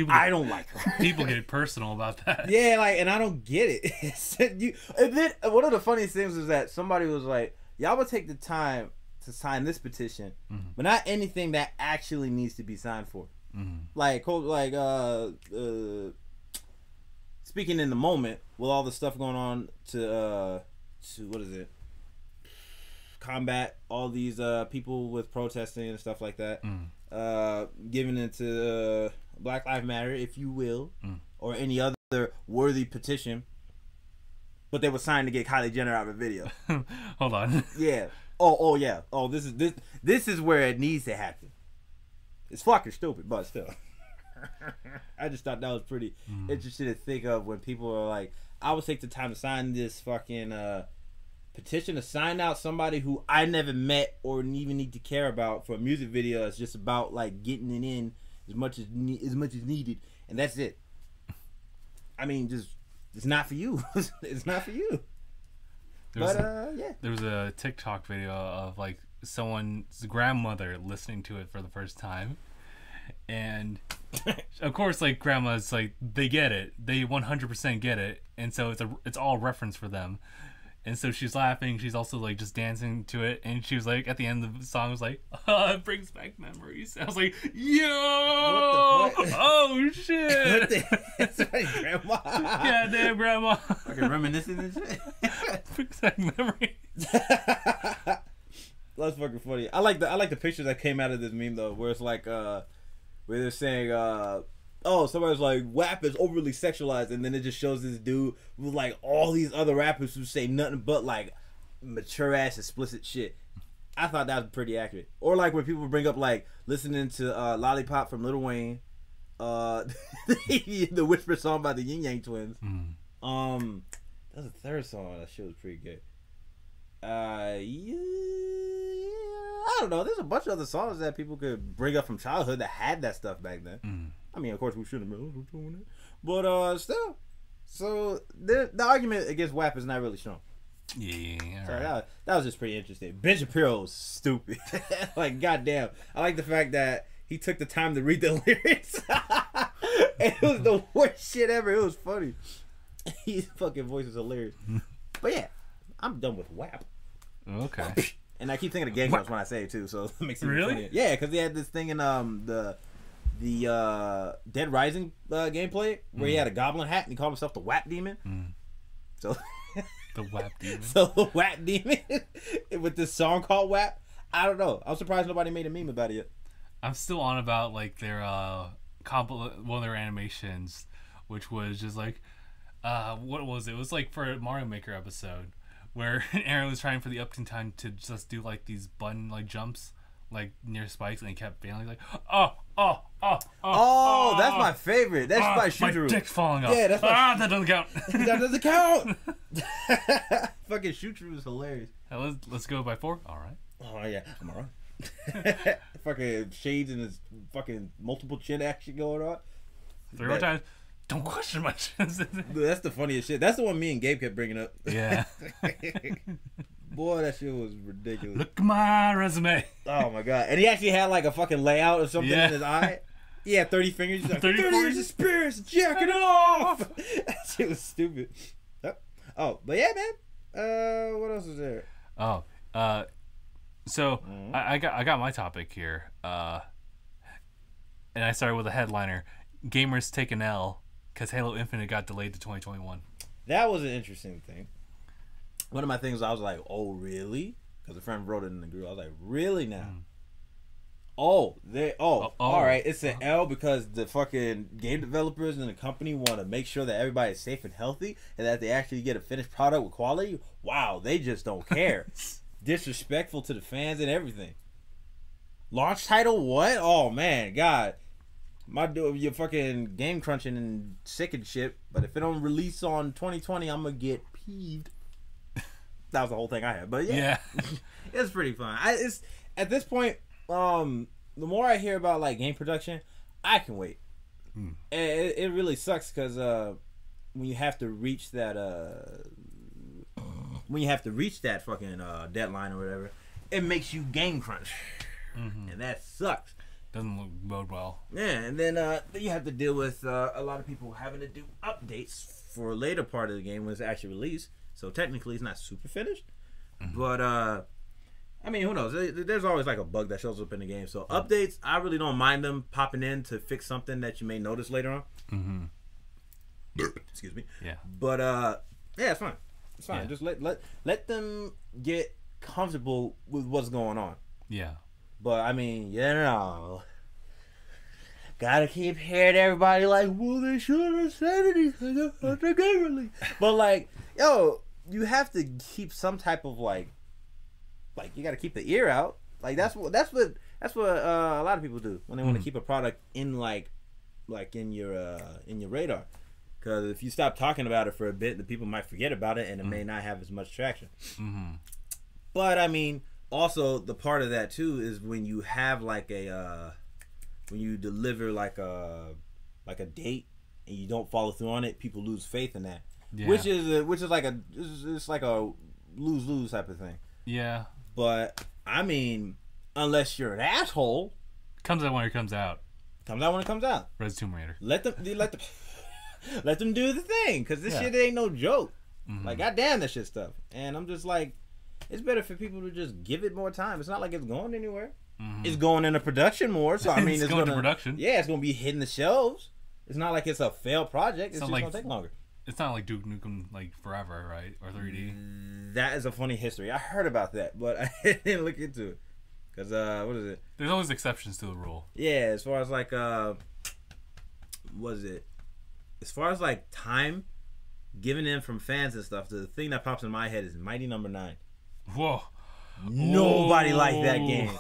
I don't like her. People get personal about that. Yeah, like, and I don't get it. And then one of the funniest things was that somebody was like, y'all would take the time to sign this petition, but not anything that actually needs to be signed for. Like speaking in the moment with all the stuff going on to what is it? Combat all these people with protesting and stuff like that. Giving into Black Lives Matter, if you will, or any other worthy petition. But they were signed to get Kylie Jenner out of a video. Hold on. Yeah. Oh yeah. Oh, this is where it needs to happen. It's fucking stupid, but still. I just thought that was pretty interesting to think of when people are like, I would take the time to sign this fucking petition to sign out somebody who I never met or even need to care about for a music video. It's just about like getting it in as much as needed, and that's it. I mean, just it's not for you. It's not for you. Yeah. There was a TikTok video of like someone's grandmother listening to it for the first time, and of course, like grandmas, like they get it, they 100% get it, and so it's all reference for them. And so she's laughing. She's also like just dancing to it. And she was like, at the end of the song, was like, oh, it brings back memories. I was like, yo, oh shit. That's right, grandma. Yeah, damn, grandma. Fucking reminiscing and shit. Brings back memories. That's fucking funny. I like the pictures that came out of this meme though, where it's like where they're saying oh, somebody's like, WAP is overly sexualized, and then it just shows this dude with like all these other rappers who say nothing but like mature ass explicit shit. I thought that was pretty accurate. Or like when people bring up like listening to Lollipop from Lil Wayne, the Whisper song by the Yin Yang Twins. That was the third song. That shit was pretty good. Yeah, I don't know. There's a bunch of other songs that people could bring up from childhood that had that stuff back then. I mean, of course, we shouldn't have been doing it, but still. So the argument against WAP is not really strong. Yeah. Sorry, that was just pretty interesting. Ben Shapiro was stupid. Like, goddamn. I like the fact that he took the time to read the lyrics. And it was the worst shit ever. It was funny. His fucking voice is hilarious. But yeah, I'm done with WAP. Okay. And I keep thinking of Gang Grumps when I say it too, so it makes it really funny. Yeah, because they had this thing in the Dead Rising gameplay where he had a goblin hat and he called himself the WAP Demon. So the WAP Demon. So the WAP Demon with this song called WAP. I don't know. I'm surprised nobody made a meme about it yet. I'm still on about like their one of their animations, which was just like what was it? It was like for a Mario Maker episode where Aaron was trying for the up time to just do like these button like jumps like near spikes, and he kept failing. Like oh, that's my favorite. That's my shooter. My dick's falling off. Yeah, that's that doesn't count. That doesn't count. Fucking shooter was hilarious. Let's go by 4. All right. Oh yeah, I'm alright. Fucking shades and his fucking multiple chin action going on. 3 more times. Don't question my chins. That's the funniest shit. That's the one me and Gabe kept bringing up. Yeah. Boy, that shit was ridiculous. Look at my resume. Oh my god. And he actually had like a fucking layout or something in his eye. He had 30 fingers. He's like, 30 years experience, jack it off. That shit was stupid. Oh, but yeah, man. What else is there? Oh, so I got my topic here. And I started with a headliner. Gamers take an L because Halo Infinite got delayed to 2021. That was an interesting thing. One of my things, I was like, oh, really? Because a friend wrote it in the group. I was like, really now? All right. It's an L because the fucking game developers and the company want to make sure that everybody is safe and healthy and that they actually get a finished product with quality. Wow, they just don't care. Disrespectful to the fans and everything. Launch title, what? Oh, man, God. My dude, you're fucking game crunching and sick and shit, but if it don't release on 2020, I'm gonna get peeved. That was the whole thing I had, but yeah. It's pretty fun. It's at this point, the more I hear about like game production, I can wait. It really sucks because when you have to reach that fucking deadline or whatever, it makes you game crunch, and that sucks. Doesn't bode well. Yeah, and then you have to deal with a lot of people having to do updates for a later part of the game when it's actually released. So technically, it's not super finished. But I mean, who knows? There's always like a bug that shows up in the game. So updates, I really don't mind them popping in to fix something that you may notice later on. Excuse me. Yeah. But yeah, it's fine. It's fine. Yeah. Just let them get comfortable with what's going on. Yeah. But I mean, you know, gotta keep hearing everybody like, well, they shouldn't have said anything at the game release. But like, yo, you have to keep some type of like you gotta keep the ear out. Like that's what a lot of people do when they want to keep a product in like in your radar. Because if you stop talking about it for a bit, the people might forget about it, and it may not have as much traction. But I mean, also the part of that too is when you have like a when you deliver like a date and you don't follow through on it, people lose faith in that. Yeah. Which is like a lose-lose type of thing. Yeah. But I mean, unless you're an asshole, comes out when it comes out. Comes out when it comes out. Res Tomb Raider. Let them do the thing, because this shit ain't no joke. Like, goddamn, that shit stuff. And I'm just like, it's better for people to just give it more time. It's not like it's going anywhere. It's going into production more, so I mean, it's going to production. Yeah, it's gonna be hitting the shelves. It's not like it's a failed project. It's just gonna take longer. It's not like Duke Nukem like forever, right? Or 3D. That is a funny history. I heard about that, but I didn't look into it. Cause what is it? There's always exceptions to the rule. Yeah, as far as like what is it? As far as like time given in from fans and stuff, the thing that pops in my head is Mighty Number 9. Whoa. Nobody liked that game.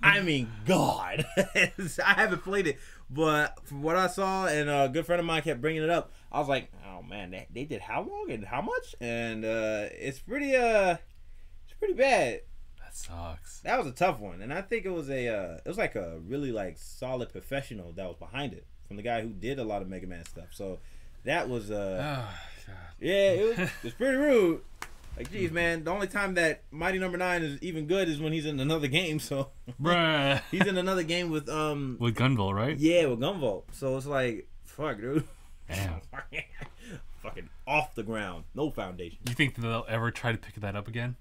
I mean, God. I haven't played it, but from what I saw, and a good friend of mine kept bringing it up, I was like, oh man, they did how long and how much? And it's pretty bad. That sucks. That was a tough one, and I think it was like a really like solid professional that was behind it, from the guy who did a lot of Mega Man stuff. So that was oh, God. Yeah, it was pretty rude. Like, geez, man, the only time that Mighty Number 9 is even good is when he's in another game. So, bruh, he's in another game with Gunvolt, right? Yeah, with Gunvolt. So it's like, fuck, dude. Damn. Fucking off the ground, no foundation. You think that they'll ever try to pick that up again?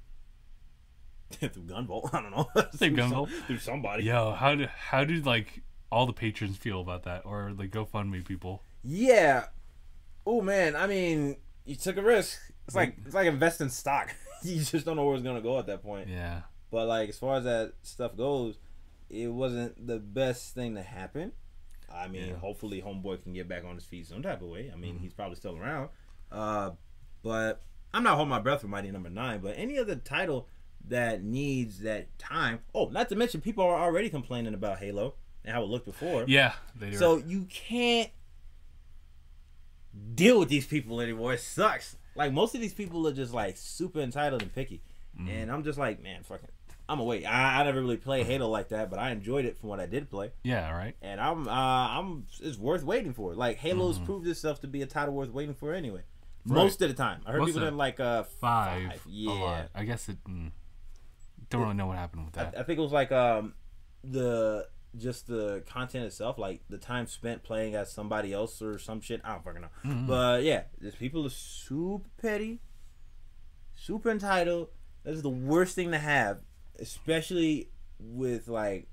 Through Gunvolt, I don't know. Through Gunvolt, through somebody. Yo, how do like all the patrons feel about that, or the GoFundMe people? Yeah. Oh man, I mean, you took a risk. It's like investing stock. You just don't know where it's gonna go at that point. Yeah. But like, as far as that stuff goes, it wasn't the best thing to happen. I mean, hopefully Homeboy can get back on his feet some type of way. I mean, he's probably still around. But I'm not holding my breath for Mighty Number 9. But any other title that needs that time. Oh, not to mention, people are already complaining about Halo and how it looked before. Yeah, they do. So you can't deal with these people anymore. It sucks. Like, most of these people are just like super entitled and picky, and I'm just like, man, fuck it. I'm gonna wait. I never really played Halo like that, but I enjoyed it from what I did play. Yeah, right. And I'm it's worth waiting for. Like, Halo's proved itself to be a title worth waiting for anyway. Right. Most of the time, I heard people didn't like 5. Yeah, a lot. I guess it. Don't really know what happened with that. I think it was like the content itself, like the time spent playing as somebody else or some shit. I don't fucking know. But yeah, these people are super petty, super entitled. That is the worst thing to have, especially with like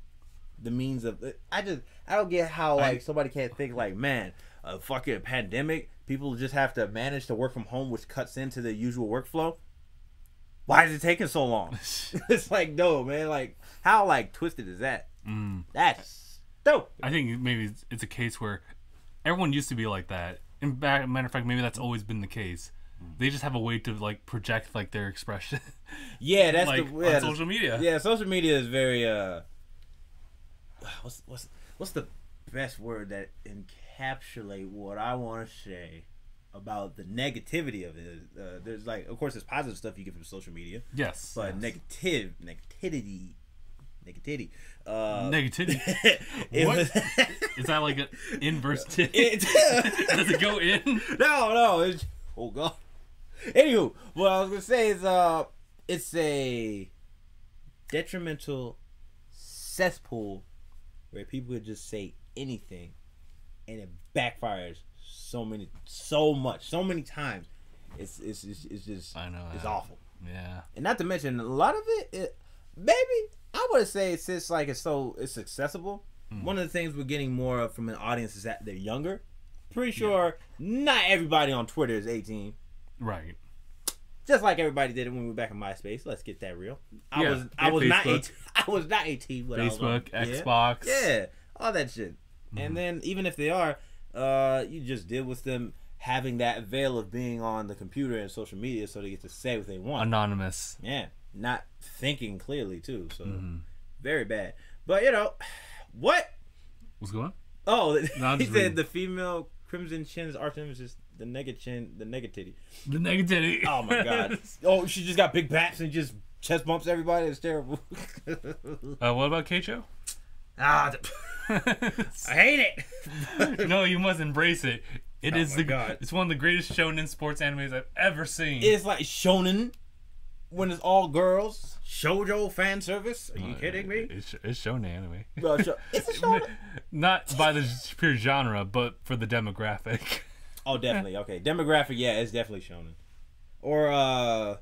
the means of. I don't get how like somebody can't think like, man, a fucking pandemic. People just have to manage to work from home, which cuts into the usual workflow. Why is it taking so long? It's like, no, man. Like, how like twisted is that? That's dope. I think maybe it's a case where everyone used to be like that. And matter of fact, maybe that's always been the case. They just have a way to like project like their expression. Yeah, that's like on social media. Yeah, social media is very what's the best word that encapsulate what I want to say about the negativity of it? There's like, of course, there's positive stuff you get from social media. Yes, but yes. Negativity. Negativity. What is that, like an inverse titty? Does it go in? No. It's, oh god. Anywho, what I was gonna say is, it's a detrimental cesspool where people would just say anything, and it backfires so many times. It's just, I know, it's awful. Yeah, and not to mention a lot of it maybe I would say since like it's accessible. One of the things we're getting more of from an audience is that they're younger. Pretty sure not everybody on Twitter is 18. Right. Just like everybody did it when we were back in MySpace. Let's get that real. I was not 18. I was not 18 when Facebook, I was on. Xbox. Yeah, all that shit. And then even if they are, you just deal with them having that veil of being on the computer and social media, so they get to say what they want. Anonymous. Yeah, not thinking clearly too. So very bad. But you know what? What's going on? Oh, No, he said the female Crimson Chin's arch nemesis nega chin, the nega titty. The negativity. Oh my god. Oh, she just got big bats and just chest bumps everybody. It's terrible. What about Keicho? I hate it. No, you must embrace it. God. It's one of the greatest shonen sports animes I've ever seen. It's like shonen when it's all girls. Shoujo fan service. Are you kidding me? It's shonen anime. It's a shonen. Not by the pure genre, but for the demographic. Oh, definitely. Okay, demographic. Yeah, it's definitely shonen. Or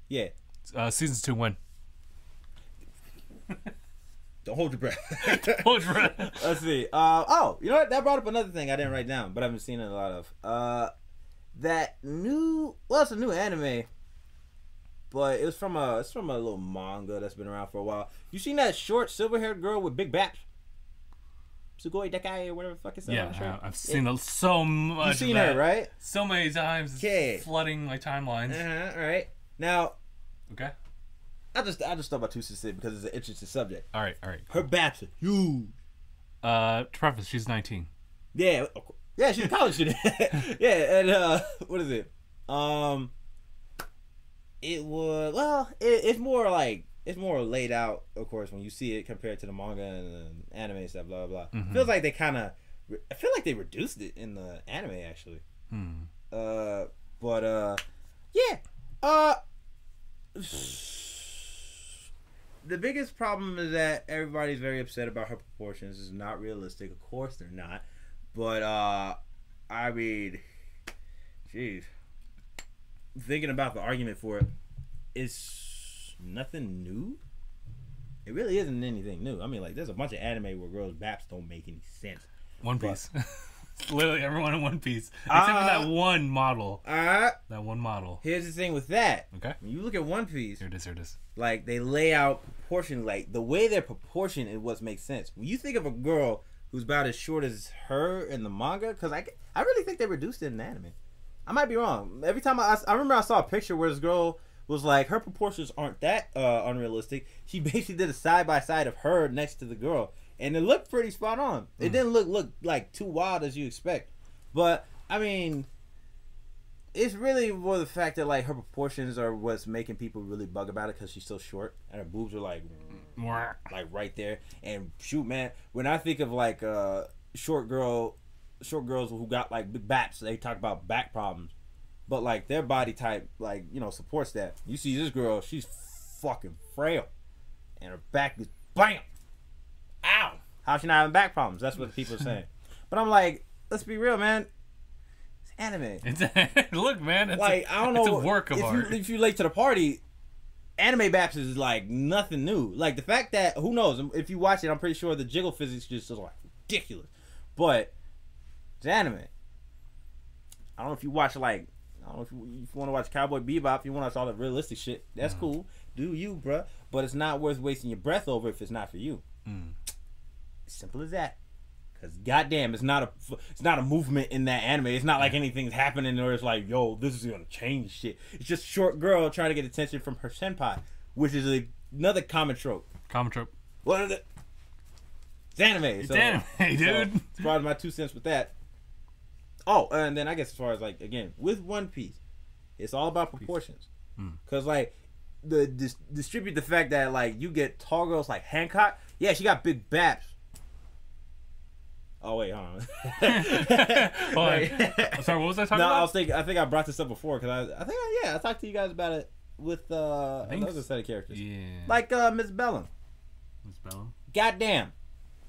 yeah. Seasons 2 when? Don't hold your breath. Hold your breath. Let's see. Oh, you know what? That brought up another thing I didn't write down, but I've been seeing it a lot of. It's a new anime, but it's from a little manga that's been around for a while. You seen that short silver-haired girl with big baps? Sugoi Dekai or whatever the fuck it's called. Yeah, I've seen so much. You've seen her, right? So many times. It's flooding my timelines. All right. Now. Okay. I just thought about two specific because it's an interesting subject. All right. Her baps are huge. To preface, she's 19. Yeah, she's a college student. Yeah, and what is it? It's more laid out, of course, when you see it compared to the manga and the anime and stuff. Blah blah blah. Mm-hmm. Feels like I feel like they reduced it in the anime actually. The biggest problem is that everybody's very upset about her proportions. It's not realistic. Of course they're not. But, I mean, jeez. Thinking about the argument for it, it's nothing new. It really isn't anything new. I mean, like, there's a bunch of anime where girls' baps don't make any sense. One Piece. Literally everyone in One Piece. Except for that one model. That one model. Here's the thing with that. Okay. When you look at One Piece. Here it is. Like, they lay out proportion. Like, the way they're proportioned is what makes sense. When you think of a girl who's about as short as her in the manga, because I really think they reduced it in the anime. I might be wrong. Every time I remember I saw a picture where this girl was like, her proportions aren't that unrealistic. She basically did a side-by-side of her next to the girl. And it looked pretty spot on. It didn't look like too wild as you expect. But, I mean, it's really more the fact that, like, her proportions are what's making people really bug about it because she's so short. And her boobs are, like right there. And, shoot, man, when I think of, like, short girls who got, like, big baps, they talk about back problems. But, like, their body type, like, you know, supports that. You see this girl, she's fucking frail. And her back is BAM! Ow! How's she not having back problems? That's what people are saying. But I'm like, let's be real, man. It's anime. Look, man. It's like, I don't know. It's a work of art. If you're late to the party, anime baps is like nothing new. Like the fact that, who knows? If you watch it, I'm pretty sure the jiggle physics just is like ridiculous. But it's anime. I don't know if you watch like, I don't know if you want to watch Cowboy Bebop, if you want to watch all the realistic shit, that's cool. Do you, bruh. But it's not worth wasting your breath over if it's not for you. Simple as that. Because goddamn, it's not a movement in that anime. It's not like anything's happening or it's like, yo, this is gonna change shit. It's just a short girl trying to get attention from her senpai, which is another common trope. What is it? It's anime. It's anime, dude. So, as far as my 2 cents with that. Oh, and then I guess as far as like, again, with One Piece, it's all about proportions. Because like, distribute the fact that like you get tall girls like Hancock. Yeah, she got big baps. Oh wait, hold on. Sorry, what was I talking about? I think I brought this up before because I talked to you guys about it with another set of characters. Yeah. Like Miss Bellum. Goddamn,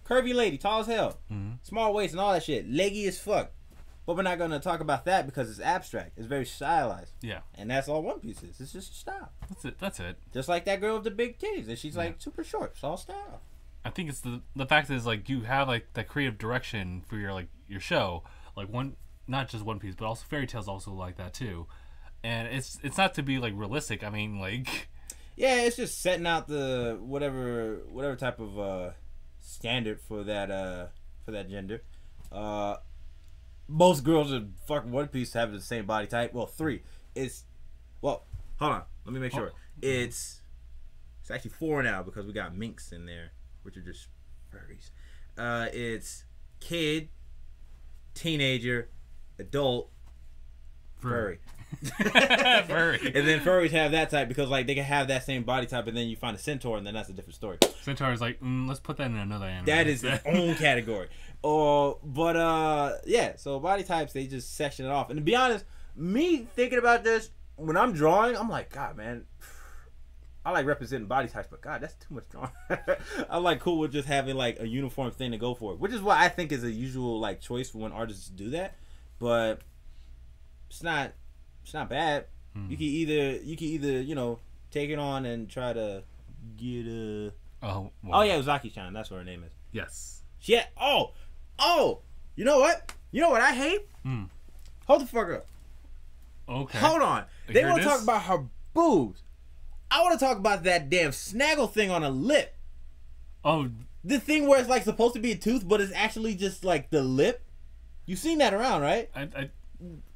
curvy lady, tall as hell, small waist and all that shit, leggy as fuck. But we're not gonna talk about that because it's abstract. It's very stylized. Yeah. And that's all One Piece is. It's just style. That's it. Just like that girl with the big titties, and she's like super short. It's all style. I think it's the fact that is like you have like that creative direction for your show, like not just One Piece, but also fairy tales also like that too, and it's not to be like realistic. I mean like, yeah, it's just setting out the whatever type of standard for that gender. Most girls in fucking One Piece have the same body type. Well, 3. Hold on, let me make sure. It's actually 4 now because we got minks in there, which are just furries. It's kid, teenager, adult, furry. Furry. And then furries have that type because like they can have that same body type, and then you find a centaur, and then that's a different story. Centaur is like, let's put that in another anime. That is its own category. Yeah. So body types, they just section it off. And to be honest, me thinking about this when I'm drawing, I'm like, God, man, I like representing body types, but God, that's too much drawing. I'm like cool with just having like a uniform thing to go for, which is what I think is a usual like choice for when artists do that. But it's not bad. You can either you know take it on and try to get a Oh yeah, Uzaki-chan, that's what her name is. Yes. Yeah. Oh, you know what I hate? Hold the fuck up. Okay. Hold on. They want to talk about her boobs. I want to talk about that damn snaggle thing on her lip. Oh, the thing where it's like supposed to be a tooth, but it's actually just like the lip. You've seen that around, right?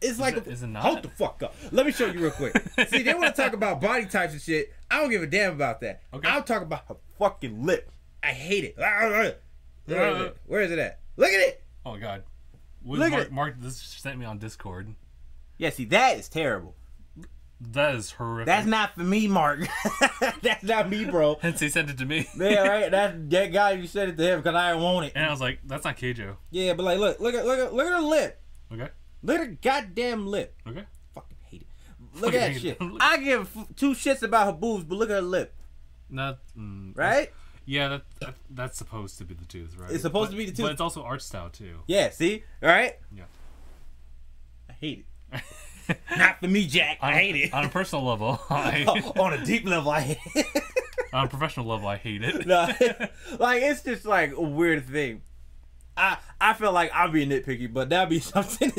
It's like is it not? Hold the fuck up. Let me show you real quick. See, they want to talk about body types and shit. I don't give a damn about that. Okay. I'll talk about her fucking lip. I hate it. Where is it at? Look at it. Oh God. Look at it. Mark this sent me on Discord. Yeah, see, that is terrible. That is horrific. That's not for me, Mark. That's not me, bro. Hence he sent it to me. Yeah, right. That guy, you said it to him because I didn't want it. And I was like, that's not Keijo. Yeah, but like, look at her lip. Okay. Look at her goddamn lip. Okay. Fucking hate it. Look at that shit. I give two shits about her boobs, but look at her lip. Not right. Yeah, that's supposed to be the tooth, right? It's supposed to be the tooth, but it's also art style too. Yeah. See, all right. Yeah. I hate it. Not for me, Jack. I hate it. On a personal level, on a deep level, I hate it. On a professional level, I hate it. No, like it's just like a weird thing. I feel like I'm being nitpicky, but that'd be something.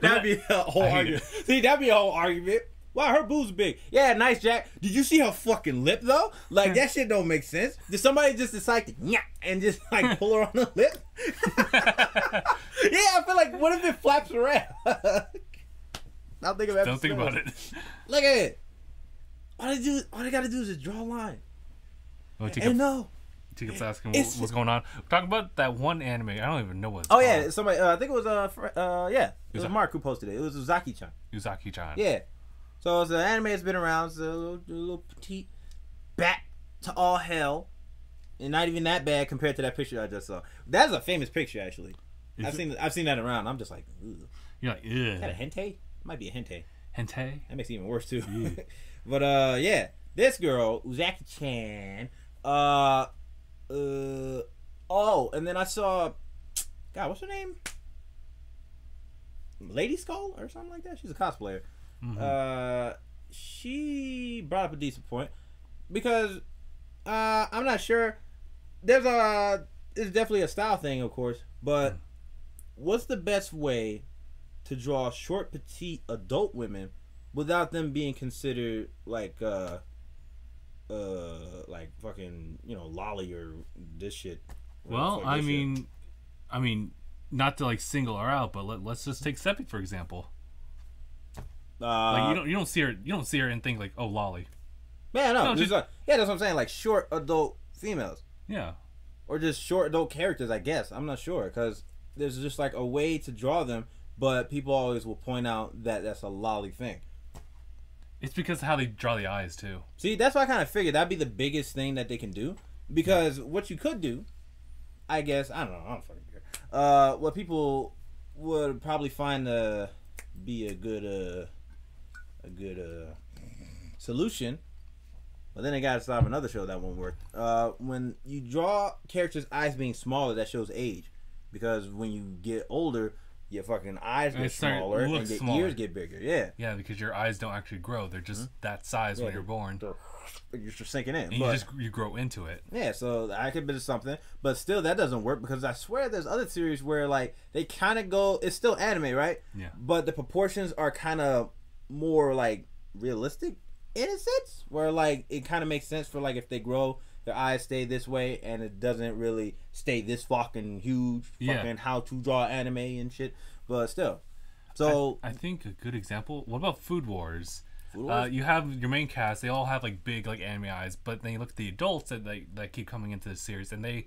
That'd be a whole argument. See, that'd be a whole argument. Wow, her boobs big. Yeah, nice, Jack. Did you see her fucking lip though? Like that shit don't make sense. Did somebody just decide to and just like pull her on the lip? Yeah, I feel like what if it flaps around? I'll think about it. Don't think about it. Look at it. All they gotta do is just draw a line. Ticket's asking what's going on. We're talking about that one anime. I don't even know what it's called. Yeah, somebody. I think it was it was Mark who posted it. It was Uzaki-chan. Uzaki-chan. Yeah. So it's an anime that's been around. It's a little petite bat to all hell, and not even that bad compared to that picture I just saw. That's a famous picture actually. I've seen that around. I'm just like, ugh. You're like, ugh. Is that a hentai? Might be a hentai. Hentai? That makes it even worse too. But yeah, this girl Uzaki-chan. And then I saw, God, what's her name? Lady Skull or something like that. She's a cosplayer. Mm-hmm. She brought up a decent point because I'm not sure. It's definitely a style thing, of course, but what's the best way to draw short, petite adult women without them being considered like fucking, you know, lolly or this shit? Well, I mean, not to like single her out, but let's just take Seppi for example. Like you don't see her and think like, oh, lolly. Yeah, no, that's what I'm saying. Like short adult females. Yeah. Or just short adult characters, I guess. I'm not sure because there's just like a way to draw them, but people always will point out that that's a lolly thing. It's because of how they draw the eyes too. See, that's why I kind of figured that'd be the biggest thing that they can do. Because what you could do, I guess, I don't know, I don't fucking care. What people would probably find to be a good solution, but then they gotta stop another show that won't work. When you draw characters' eyes being smaller, that shows age. Because when you get older, your fucking eyes get smaller and your ears get bigger. Yeah. Yeah, because your eyes don't actually grow; they're just that size when you're born. You're just sinking in. And you grow into it. Yeah, so I could be something, but still that doesn't work because I swear there's other series where like they kind of go. It's still anime, right? Yeah. But the proportions are kind of more like realistic in a sense, where like it kind of makes sense for like if they grow, their eyes stay this way, and it doesn't really stay this fucking huge. Fucking how to draw anime and shit, but still. So I think a good example. What about Food Wars? You have your main cast; they all have like big like anime eyes, but then you look at the adults that keep coming into the series, and I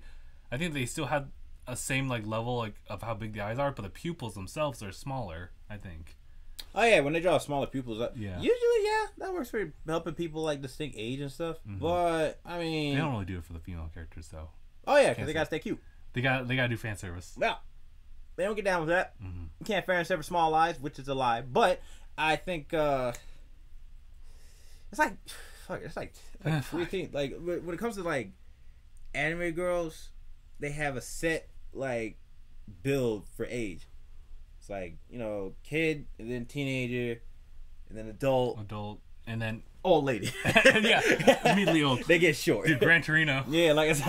think they still have a same like level like of how big the eyes are, but the pupils themselves are smaller. I think. Oh yeah, when they draw smaller pupils, Yeah. usually that works for helping people like distinct age and stuff. But I mean, They don't really do it for the female characters though. oh yeah, because they gotta stay cute. They gotta do fan service. Yeah, they don't get down with that. You can't fan service small lies, which is a lie. But I think it's like, fuck, it's like three things. Like when it comes to like anime girls, they have a set like build for age. It's like, you know, kid, and then teenager, and then adult, and then old lady. yeah, immediately old. They get short. Dude, Gran Torino. Yeah, like it's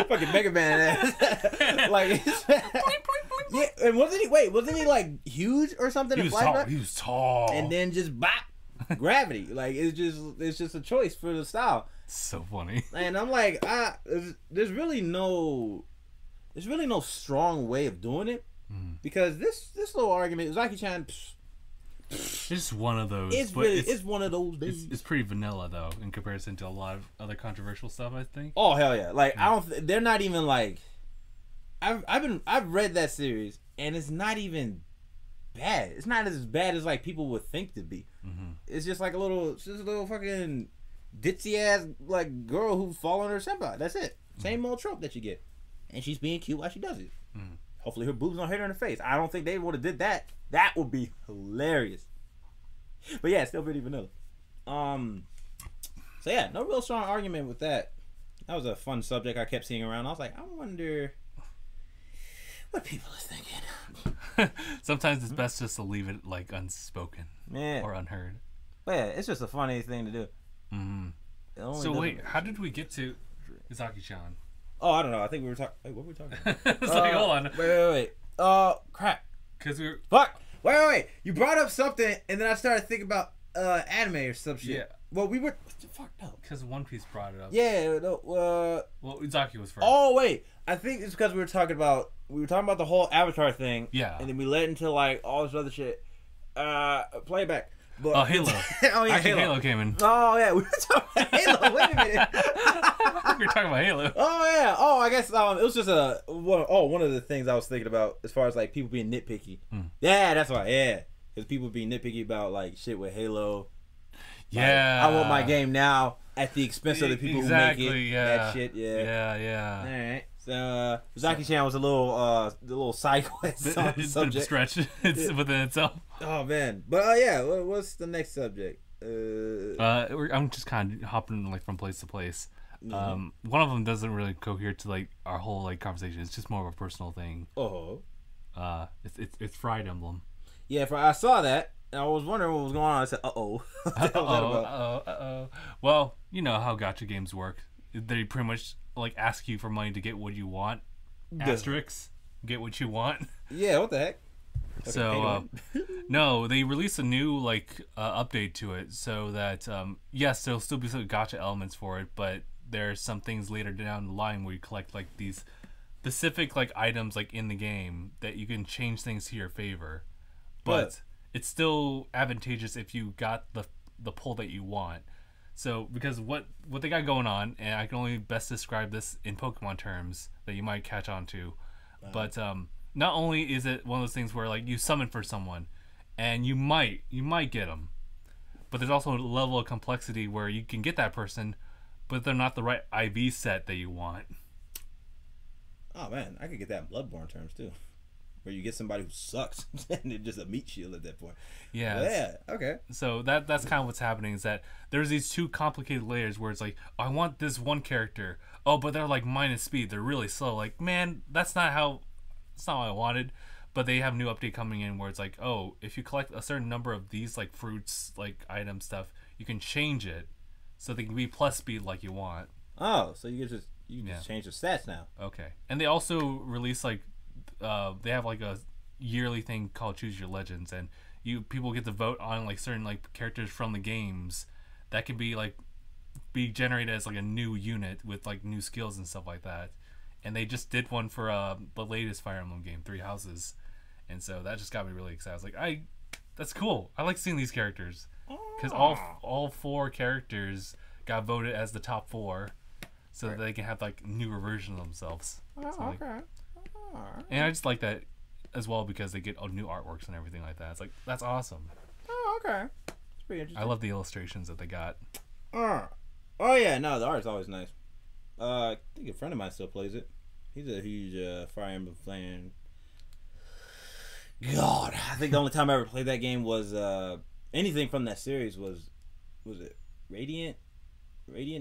fucking Mega Man ass. Like, yeah, and wasn't he like huge or something? He was tall. And then just bop, gravity. Like it's just a choice for the style. So funny. And I'm like, there's really no strong way of doing it. Because this little argument, Zaki-chan, it's just one of those. It's one of those days. It's pretty vanilla though, in comparison to a lot of other controversial stuff. I think. Oh hell yeah! Like they're not even like. I've read that series and it's not even bad. It's not as bad as like people would think to be. It's just like a little fucking ditzy ass like girl who's following her senpai. That's it. Same old trope that you get, and she's being cute while she does it. Hopefully her boobs don't hit her in the face. I don't think they would have did that. That would be hilarious. But yeah, still pretty vanilla. So yeah, no real strong argument with that. That was a fun subject I kept seeing around. I was like, I wonder what people are thinking. Sometimes it's best just to leave it like unspoken or unheard. But yeah, it's just a funny thing to do. So wait, how did we get to Izaki-chan? Oh, I don't know. I think we were talking. Wait, what were we talking about? It's like, hold on. Wait. Crap. Because we were. Fuck. Wait. You brought up something, and then I started thinking about anime or some shit. Yeah. Well, we were. Fuck no. Because One Piece brought it up. Yeah. No. Well, Izaki was first. Oh wait. I think it's because we were talking about the whole Avatar thing. Yeah. And then we led into like all this other shit. Play it back. But, Halo. Oh yeah, actually, Halo came in. Oh yeah, we were talking about Halo. Wait a minute. We were talking about Halo. Oh yeah. Oh, I guess it was just one of the things I was thinking about as far as like people being nitpicky. Yeah, that's why. Yeah, because people being nitpicky about like shit with Halo. Yeah. Like, I want my game now at the expense of the people who make it. Yeah. That shit. Yeah. Yeah. All right. So Zaki-chan was a little side quest on the subject. Stretch. It's within itself. Oh man, but yeah, what's the next subject? I'm just kind of hopping like from place to place. One of them doesn't really cohere to like our whole like conversation. It's just more of a personal thing. It's Fried Emblem. Yeah, I saw that. And I was wondering what was going on. I said, Well, you know how gacha games work. They pretty much like ask you for money to get what you want. Asterisks, get what you want. Yeah, what the heck? Okay, so no, they released a new like update to it so that yes, there'll still be some gacha elements for it, but there's some things later down the line where you collect like these specific like items like in the game that you can change things to your favor, but it's still advantageous if you got the pull that you want. So because what they got going on, and I can only best describe this in Pokemon terms that you might catch on to, but not only is it one of those things where like you summon for someone and you might get them, but there's also a level of complexity where you can get that person, but they're not the right IV set that you want. Oh man, I could get that in Bloodborne terms too, where you get somebody who sucks and it's just a meat shield at that point. Yeah. Okay. So that's kind of what's happening is that there's these two complicated layers where it's like, oh, I want this one character. Oh, but they're like minus speed. They're really slow. Like, man, that's not what I wanted. But they have a new update coming in where it's like, oh, if you collect a certain number of these like fruits, like item stuff, you can change it so they can be plus speed like you want. Oh, so you can just change the stats now. Okay. And they also release like they have like a yearly thing called Choose Your Legends, and people get to vote on like certain like characters from the games that can be generated as like a new unit with like new skills and stuff like that. And they just did one for the latest Fire Emblem game, Three Houses, and so that just got me really excited. I was like, that's cool. I like seeing these characters because all 4 characters got voted as the top 4, so that they can have like newer versions of themselves. Oh, so, like, okay. and I just like that as well because they get new artworks and everything like that. It's like that's awesome. Oh, okay. It's pretty interesting. I love the illustrations that they got. Oh yeah, no, the art's always nice. I think a friend of mine still plays it. He's a huge Fire Emblem fan. God, I think the only time I ever played that game was anything from that series was it Radiant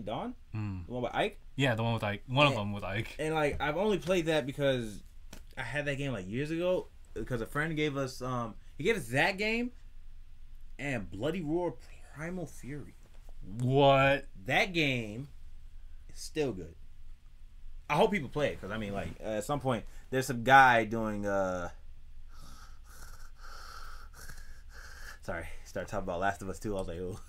Dawn? The one with Ike? Yeah, the one with Ike. One of them with Ike. And like I've only played that because I had that game like years ago because a friend gave us he gave us that game and Bloody Roar Primal Fury. What? That game is still good. I hope people play it because I mean like at some point there's some guy doing sorry, start talking about Last of Us 2. I was like, oh.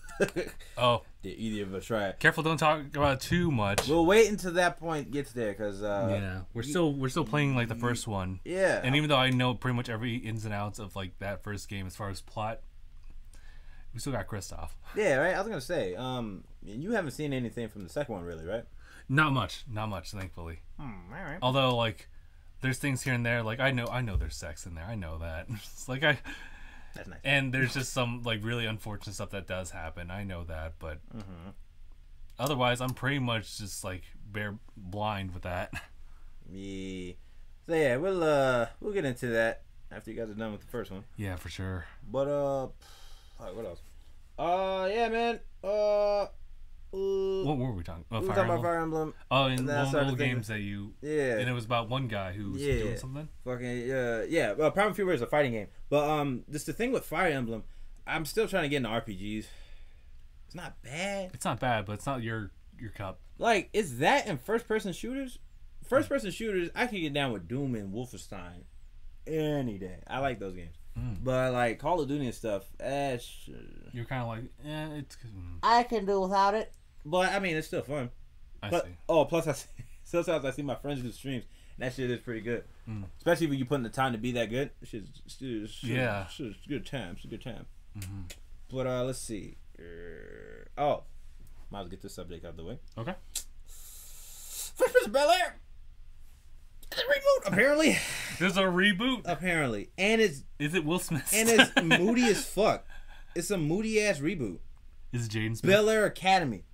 Oh. Did either of us try it? Careful, don't talk about it too much. We'll wait until that point gets there, cause yeah, we're still playing like the first one. Yeah. And even though I know pretty much every ins and outs of like that first game as far as plot, we still got Kristoff. Yeah, right. I was gonna say, you haven't seen anything from the second one, really, right? Not much, thankfully. All right. Although like, there's things here and there. Like I know there's sex in there. I know that. It's like That's nice. And there's just some like really unfortunate stuff that does happen. I know that, but otherwise, I'm pretty much just like blind with that. Yeah. So yeah, we'll get into that after you guys are done with the first one. Yeah, for sure. But what else? Yeah, man. What were we talking? We were talking about Fire Emblem. Oh, and one of the old games that you. Yeah. And it was about one guy who was doing something. Fucking yeah. Well, Primal Fury is a fighting game, but just the thing with Fire Emblem, I'm still trying to get into RPGs. It's not bad. It's not bad, but it's not your cup. Like it's that and first person shooters. First person shooters, I can get down with Doom and Wolfenstein any day. I like those games. But like Call of Duty and stuff, you're kind of like, it's. I can do without it. But I mean, it's still fun. I see. Oh, plus sometimes I see my friends do streams, and that shit is pretty good. Especially when you put in the time to be that good. Shit's good time. It's a good time. But let's see. Might as well get this subject out of the way. Okay. Fresh Prince of Bel-Air. It's a reboot, apparently. There's a reboot. Apparently, and is it Will Smith? And it's moody as fuck. It's a moody ass reboot. Is it Jaden Smith? Bel-Air Academy.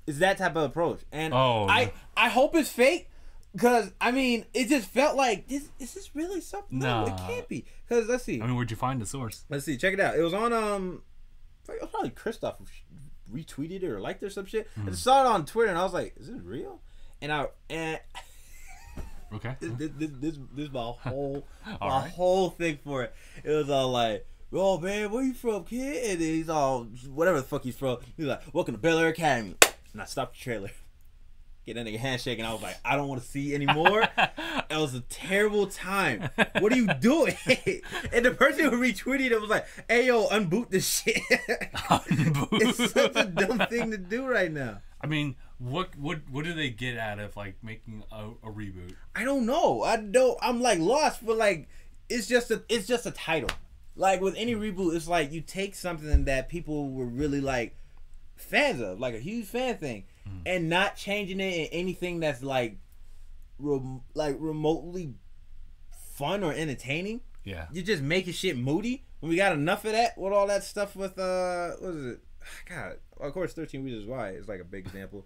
It's that type of approach, and I hope it's fake, because I mean it just felt like is this really something? No, it can't be. Because let's see. I mean, where'd you find the source? Let's see. Check it out. It was on it was probably Kristoff retweeted it or liked it or some shit. I just saw it on Twitter and I was like, is this real? And okay. This is my whole whole thing for it. It was all like, oh man, where you from, kid? And then he's all whatever the fuck he's from. He's like, welcome to Bel-Air Academy. And I stopped the trailer. Get that nigga handshake and I was like, I don't want to see anymore. It was a terrible time. What are you doing? And the person who retweeted it was like, hey yo, unboot this shit. It's such a dumb thing to do right now. I mean, what do they get out of like making a reboot? I don't know. I'm like lost, but like it's just a title. Like with any reboot, it's like you take something that people were really like fans of, like a huge fan thing, and not changing it in anything that's like remotely fun or entertaining. Yeah, you just making shit moody. When we got enough of that with all that stuff with what is it? God, of course, 13 Reasons Why is like a big example.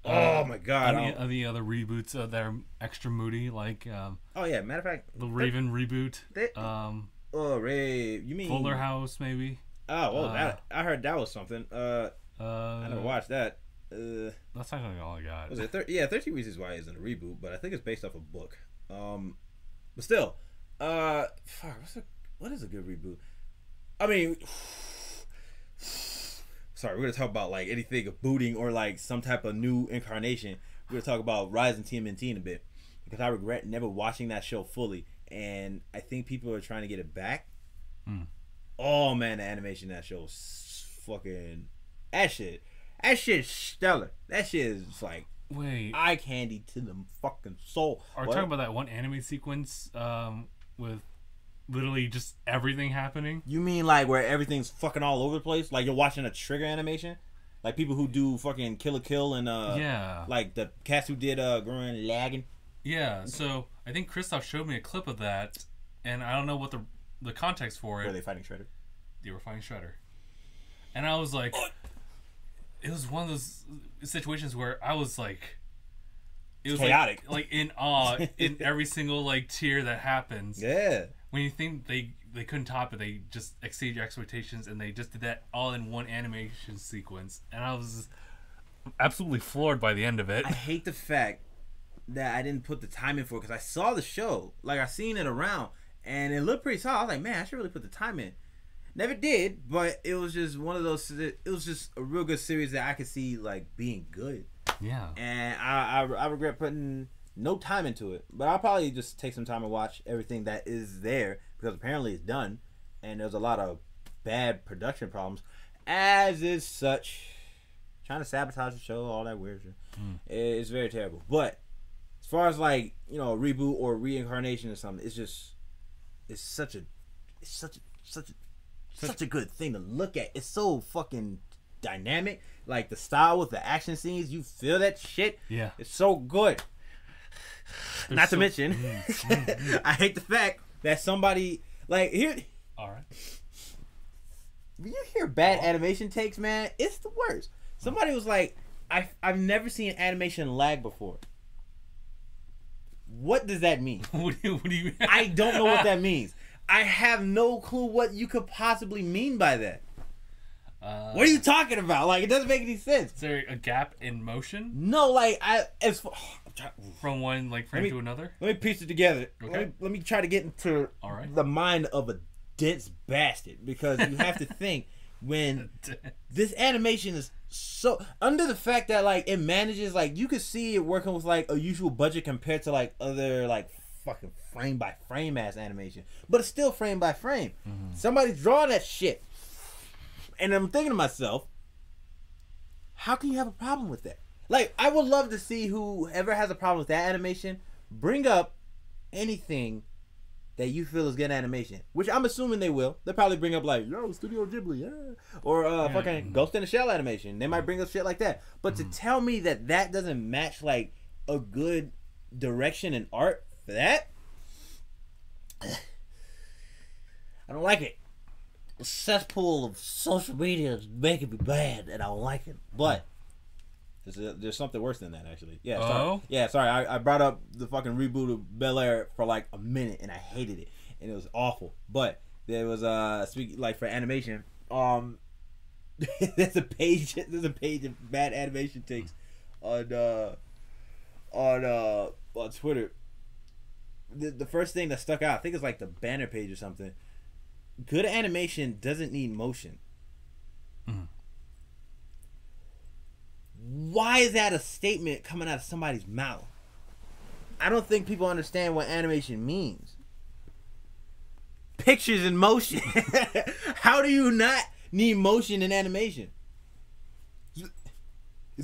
Oh my god! The other reboots that are extra moody, like oh yeah, matter of fact, the Raven reboot. Ray, you mean Fuller House maybe? Oh well, that I heard that was something. I never watched that. That's not all I got. Was it 13 Reasons Why isn't a reboot, but I think it's based off a book. But still, fuck, what is a good reboot? I mean, sorry, we're gonna talk about like anything of booting or like some type of new incarnation. We're gonna talk about Rise and TMNT in a bit because I regret never watching that show fully, and I think people are trying to get it back. Oh man, the animation in that show is fucking that shit's stellar. That shit is like eye candy to the fucking soul. Are we talking about that one anime sequence with literally just everything happening? You mean like where everything's fucking all over the place? Like you're watching a Trigger animation? Like people who do fucking Kill la Kill and yeah, like the cats who did Gurren Lagann. Yeah, so I think Christoph showed me a clip of that, and I don't know what the context for it. Were they fighting Shredder? They were fighting Shredder, and I was like, it was one of those situations where I was like, it was chaotic, like in awe in every single like tear that happens. Yeah. When you think they couldn't top it, they just exceed your expectations, and they just did that all in one animation sequence, and I was absolutely floored by the end of it. I hate the fact that I didn't put the time in for it, because I saw the show, like I seen it around, and it looked pretty solid. I was like, man, I should really put the time in. Never did, but it was just one of those. It was just a real good series that I could see like being good. Yeah. And I regret putting no time into it, but I'll probably just take some time and watch everything that is there, because apparently it's done, and there's a lot of bad production problems, as is such. Trying to sabotage the show, all that weird shit. It's very terrible. But as far as like, you know, reboot or reincarnation or something, it's such a good thing to look at. It's so fucking dynamic. Like the style with the action scenes, you feel that shit. Yeah. It's so good. Not to mention, I hate the fact that somebody like here. All right. When you hear bad animation takes, man, it's the worst. Somebody was like, I've never seen animation lag before. What does that mean? What do you I don't know what that means. I have no clue what you could possibly mean by that. What are you talking about? Like, it doesn't make any sense. Is there a gap in motion? No, like From one like frame to another? Let me piece it together. Okay. Let me try to get into the mind of a dense bastard, because you have to think when this animation is so under the fact that like it manages, like you could see it working with like a usual budget compared to like other like fucking frame by frame ass animation, but it's still frame by frame. Somebody's drawing that shit, and I'm thinking to myself, how can you have a problem with that? Like, I would love to see whoever has a problem with that animation bring up anything that you feel is good animation, which I'm assuming they will. They'll probably bring up like, yo, Studio Ghibli, yeah, or fucking Ghost in the Shell animation. They might bring up shit like that. But to tell me that that doesn't match like a good direction and art for that, I don't like it. The cesspool of social media is making me bad, and I don't like it. But there's something worse than that, actually. Yeah, sorry. Yeah, sorry. I brought up the fucking reboot of Bel-Air for like a minute, and I hated it, and it was awful. But there was speaking like for animation, there's a page of bad animation takes on Twitter. The first thing that stuck out, I think it's like the banner page or something. Good animation doesn't need motion. Why is that a statement coming out of somebody's mouth? I don't think people understand what animation means. Pictures in motion. How do you not need motion in animation? Is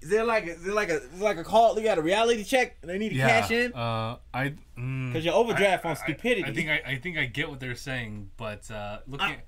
there like a call? You got a reality check and they need to cash in? Because you're overdraft on stupidity. I think I get what they're saying, but looking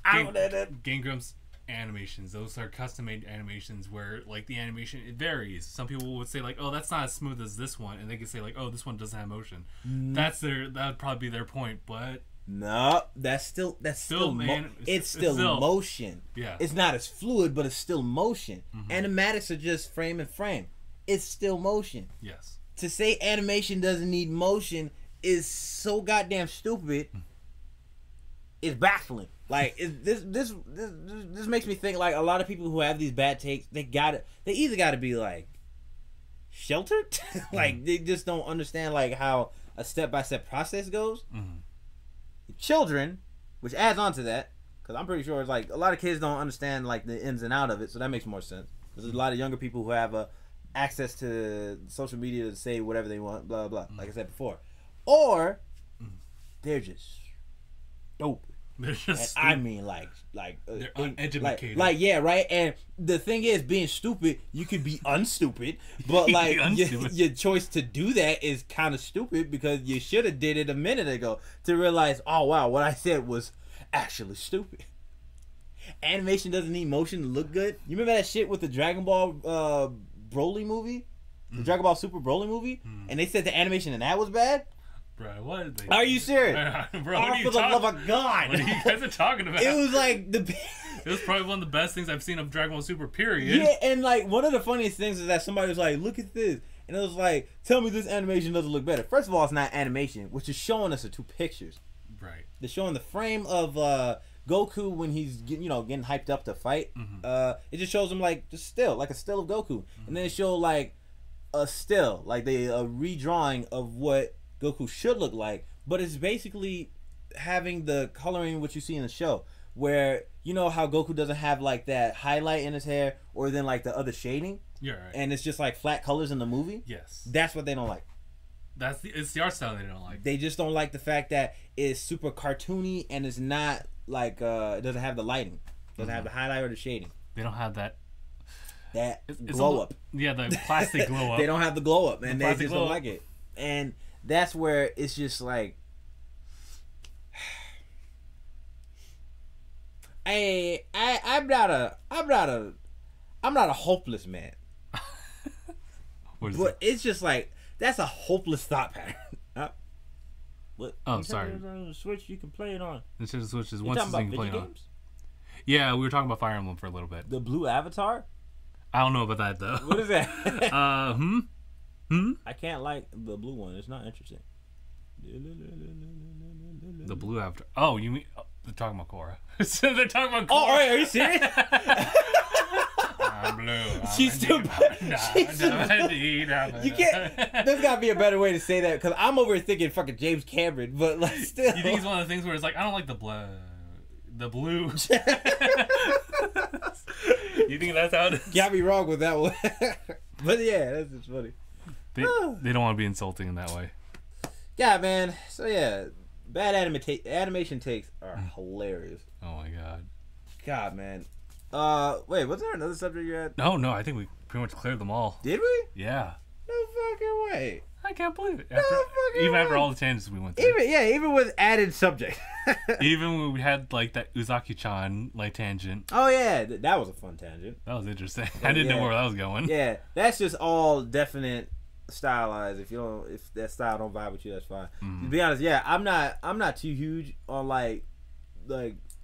at Game Grumps animations, those are custom made animations where like the animation, it varies. Some people would say like, oh, that's not as smooth as this one, and they could say like, oh, this one doesn't have motion. That would probably be their point, but no, that's still man, it's still motion. Yeah, it's not as fluid, but it's still motion. Animatics are just frame and frame. It's still motion. Yes. To say animation doesn't need motion is so goddamn stupid. It's baffling. Like this makes me think like a lot of people who have these bad takes, they either gotta be like sheltered, like they just don't understand like how a step-by-step process goes. Children, which adds on to that, because I'm pretty sure it's like a lot of kids don't understand like the ins and out of it, so that makes more sense. There's a lot of younger people who have access to social media to say whatever they want, blah blah, like I said before, or they're just dope. I mean, they're uneducated. Like, yeah, right. And the thing is, being stupid, you could be unstupid, but like your choice to do that is kind of stupid because you should have did it a minute ago to realize, oh wow, what I said was actually stupid. Animation doesn't need motion to look good. You remember that shit with the Dragon Ball Broly movie? the Dragon Ball Super Broly movie, and they said the animation in that was bad. Bro, what? Are you serious? Bro, what are you for the love of God! What are you guys talking about? It was like the. It was probably one of the best things I've seen of Dragon Ball Super. Period. Yeah, and like one of the funniest things is that somebody was like, "Look at this," and it was like, "Tell me this animation doesn't look better." First of all, it's not animation, which is showing us the two pictures. Right. They're showing the frame of Goku when he's getting hyped up to fight. It just shows him like just still, like a still of Goku, and then it showed like a still, like a redrawing of what Goku should look like, but it's basically having the coloring what you see in the show, where you know how Goku doesn't have like that highlight in his hair or then like the other shading. Yeah, right. And it's just like flat colors in the movie. Yes. That's what they don't like. It's the art style they don't like. They just don't like the fact that it's super cartoony and it's not like it doesn't have the lighting, doesn't have the highlight or the shading. They don't have that glow up. Yeah, the plastic glow up. They don't have the glow up, and they just don't up. like it. And that's where it's just like, I'm not a hopeless man. But it's just like that's a hopeless thought pattern. What? Oh, sorry. Switch you can play it on. Instead of Switch is You one talking system about you can play video on. games? Yeah, we were talking about Fire Emblem for a little bit. The blue avatar? I don't know about that though. What is that? I can't like the blue one. It's not interesting. The blue avatar. Oh, you mean they're talking about Korra? So they're talking about Korra. Oh, are you serious? I'm blue. She's too. You can't. There's gotta be a better way to say that because I'm over here thinking fucking James Cameron, but like still. You think it's one of the things where it's like I don't like the blue. You think that's how it is? Got me wrong with that one. But yeah, that's just funny. They don't want to be insulting in that way. Yeah, man. So yeah, bad animation takes are hilarious. Oh my god. God, man. Wait, was there another subject you had? No, I think we pretty much cleared them all. Did we? Yeah. No fucking way. I can't believe it. Even after all the tangents we went through. Even with added subject. Even when we had like that Uzaki-chan like tangent. Oh yeah, that was a fun tangent. That was interesting. I didn't know where that was going. Yeah, that's just all definite stylized. If that style don't vibe with you, that's fine. To be honest, yeah, I'm not too huge on like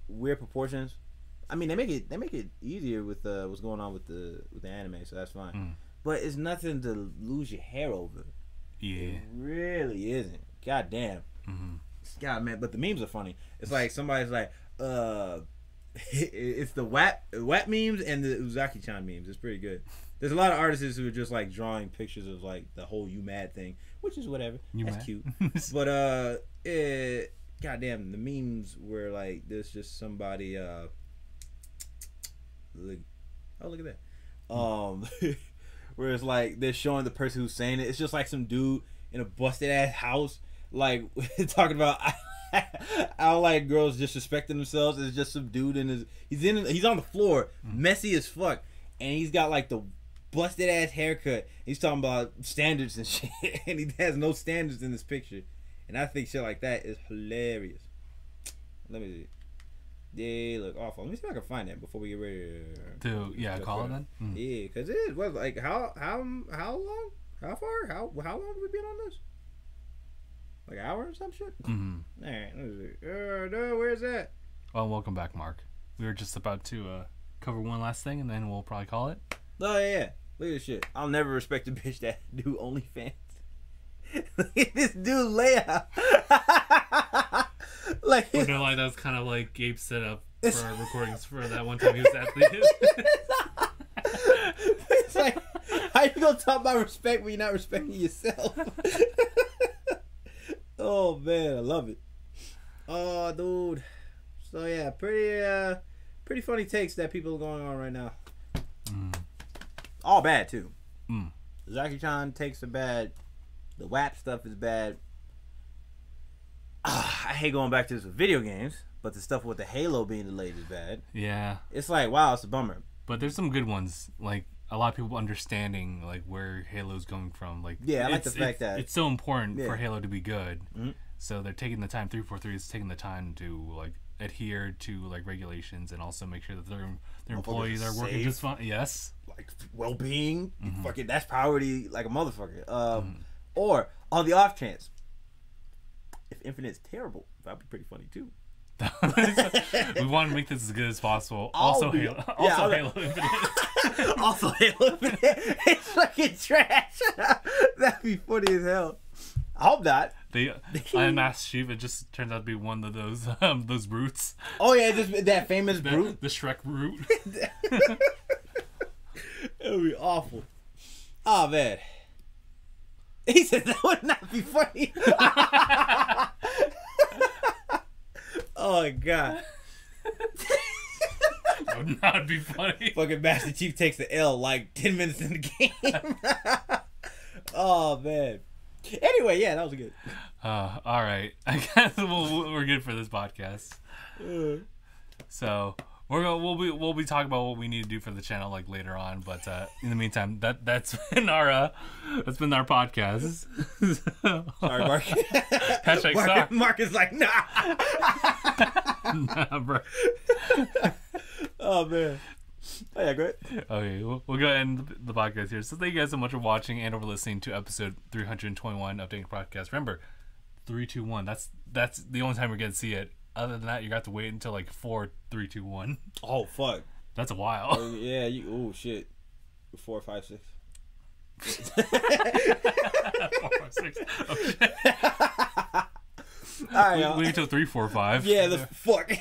weird proportions. I mean, they make it easier with what's going on with the anime, so that's fine. But it's nothing to lose your hair over. Yeah, it really isn't. God damn. God, man, but the memes are funny. It's like somebody's like, it's the WAP memes and the Uzaki-chan memes. It's pretty good. There's a lot of artists who are just like drawing pictures of like the whole "you mad" thing, which is whatever. That's cute. But goddamn, the memes where like there's just somebody look at that. Where it's like they're showing the person who's saying it. It's just like some dude in a busted ass house, like talking about how like girls disrespecting themselves. It's just some dude he's on the floor, messy as fuck, and he's got like the busted ass haircut. He's talking about standards and shit, and he has no standards in this picture. And I think shit like that is hilarious. Let me see. They look awful. Let me see if I can find that before we get ready to call it then. Yeah, because it is like how long? How far? How long have we been on this? Like an hour or some shit? All right, let me see. No, where's that? Well, welcome back, Mark. We were just about to cover one last thing, and then we'll probably call it. Oh yeah, look at this shit. I'll never respect a bitch that do OnlyFans. Look at this dude Leia. Like that was kind of like Gabe set up for our recordings for that one time he was at the. It's like, how you gonna talk about respect when you're not respecting yourself? Oh man, I love it. Oh dude. So yeah, pretty funny takes that people are going on right now. All bad too. Zaki-chan takes are bad. The WAP stuff is bad. I hate going back to this with video games, but the stuff with the Halo being delayed is bad. Yeah. It's like, wow, it's a bummer. But there's some good ones, like a lot of people understanding like where Halo's going from. Like, yeah, I like the fact that it's so important for Halo to be good. So they're taking the time. 343 is taking the time to like adhere to like regulations and also make sure that their employees are working just fine. Yes. Like well-being. Fucking, that's priority like a motherfucker. Or on the off chance, if Infinite's terrible, that'd be pretty funny too. We want to make this as good as possible. Also, Halo. Also, Halo Infinite. Also, Halo Infinite. It's fucking trash. That'd be funny as hell. I hope not. The unmasked chief. It just turns out to be one of those brutes. Oh yeah, just that famous brute. The Shrek brute. It would be awful. Oh man. He said that would not be funny. Oh my god. That would not be funny. Fucking Master Chief takes the L like 10 minutes in the game. Oh man. Anyway, yeah, that was good. All right. I guess we're good for this podcast. So we'll be talking about what we need to do for the channel like later on. But in the meantime, that's been our podcast. Sorry, Mark. Sorry. Mark is like, nah. Nah, bro. Oh man. Oh yeah, great. Okay, we'll go ahead and end the podcast here. So thank you guys so much for watching and or listening to episode 321 of DangIT Podcast. Remember, 321. That's the only time we're gonna see it. Other than that, you got to wait until like 4, 3, 2, 1. Oh fuck. That's a while. Oh, yeah. Oh shit. 4, 5, 6. 4, 5, 6. Oh, shit. All right, wait until 3, 4, 5. Yeah, the fuck.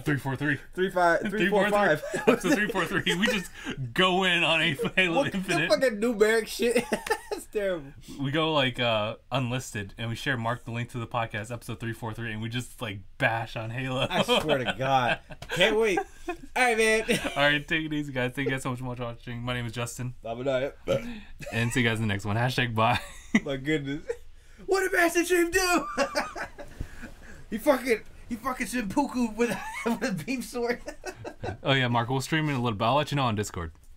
3, 4, 3. 3, 5, 3, 4, 5. Episode 3, 4, 3. We just go in on a Halo Infinite. What fucking numeric shit? That's terrible. We go like unlisted and we share Mark the link to the podcast episode 343 and we just like bash on Halo. I swear to God. Can't wait. All right, man. All right, take it easy, guys. Thank you guys so much for watching. My name is Justin. And see you guys in the next one. #bye. My goodness. What did Master Chief do? He fucking seppuku with a beam sword. Oh yeah, Mark, we'll stream in a little bit. I'll let you know on Discord.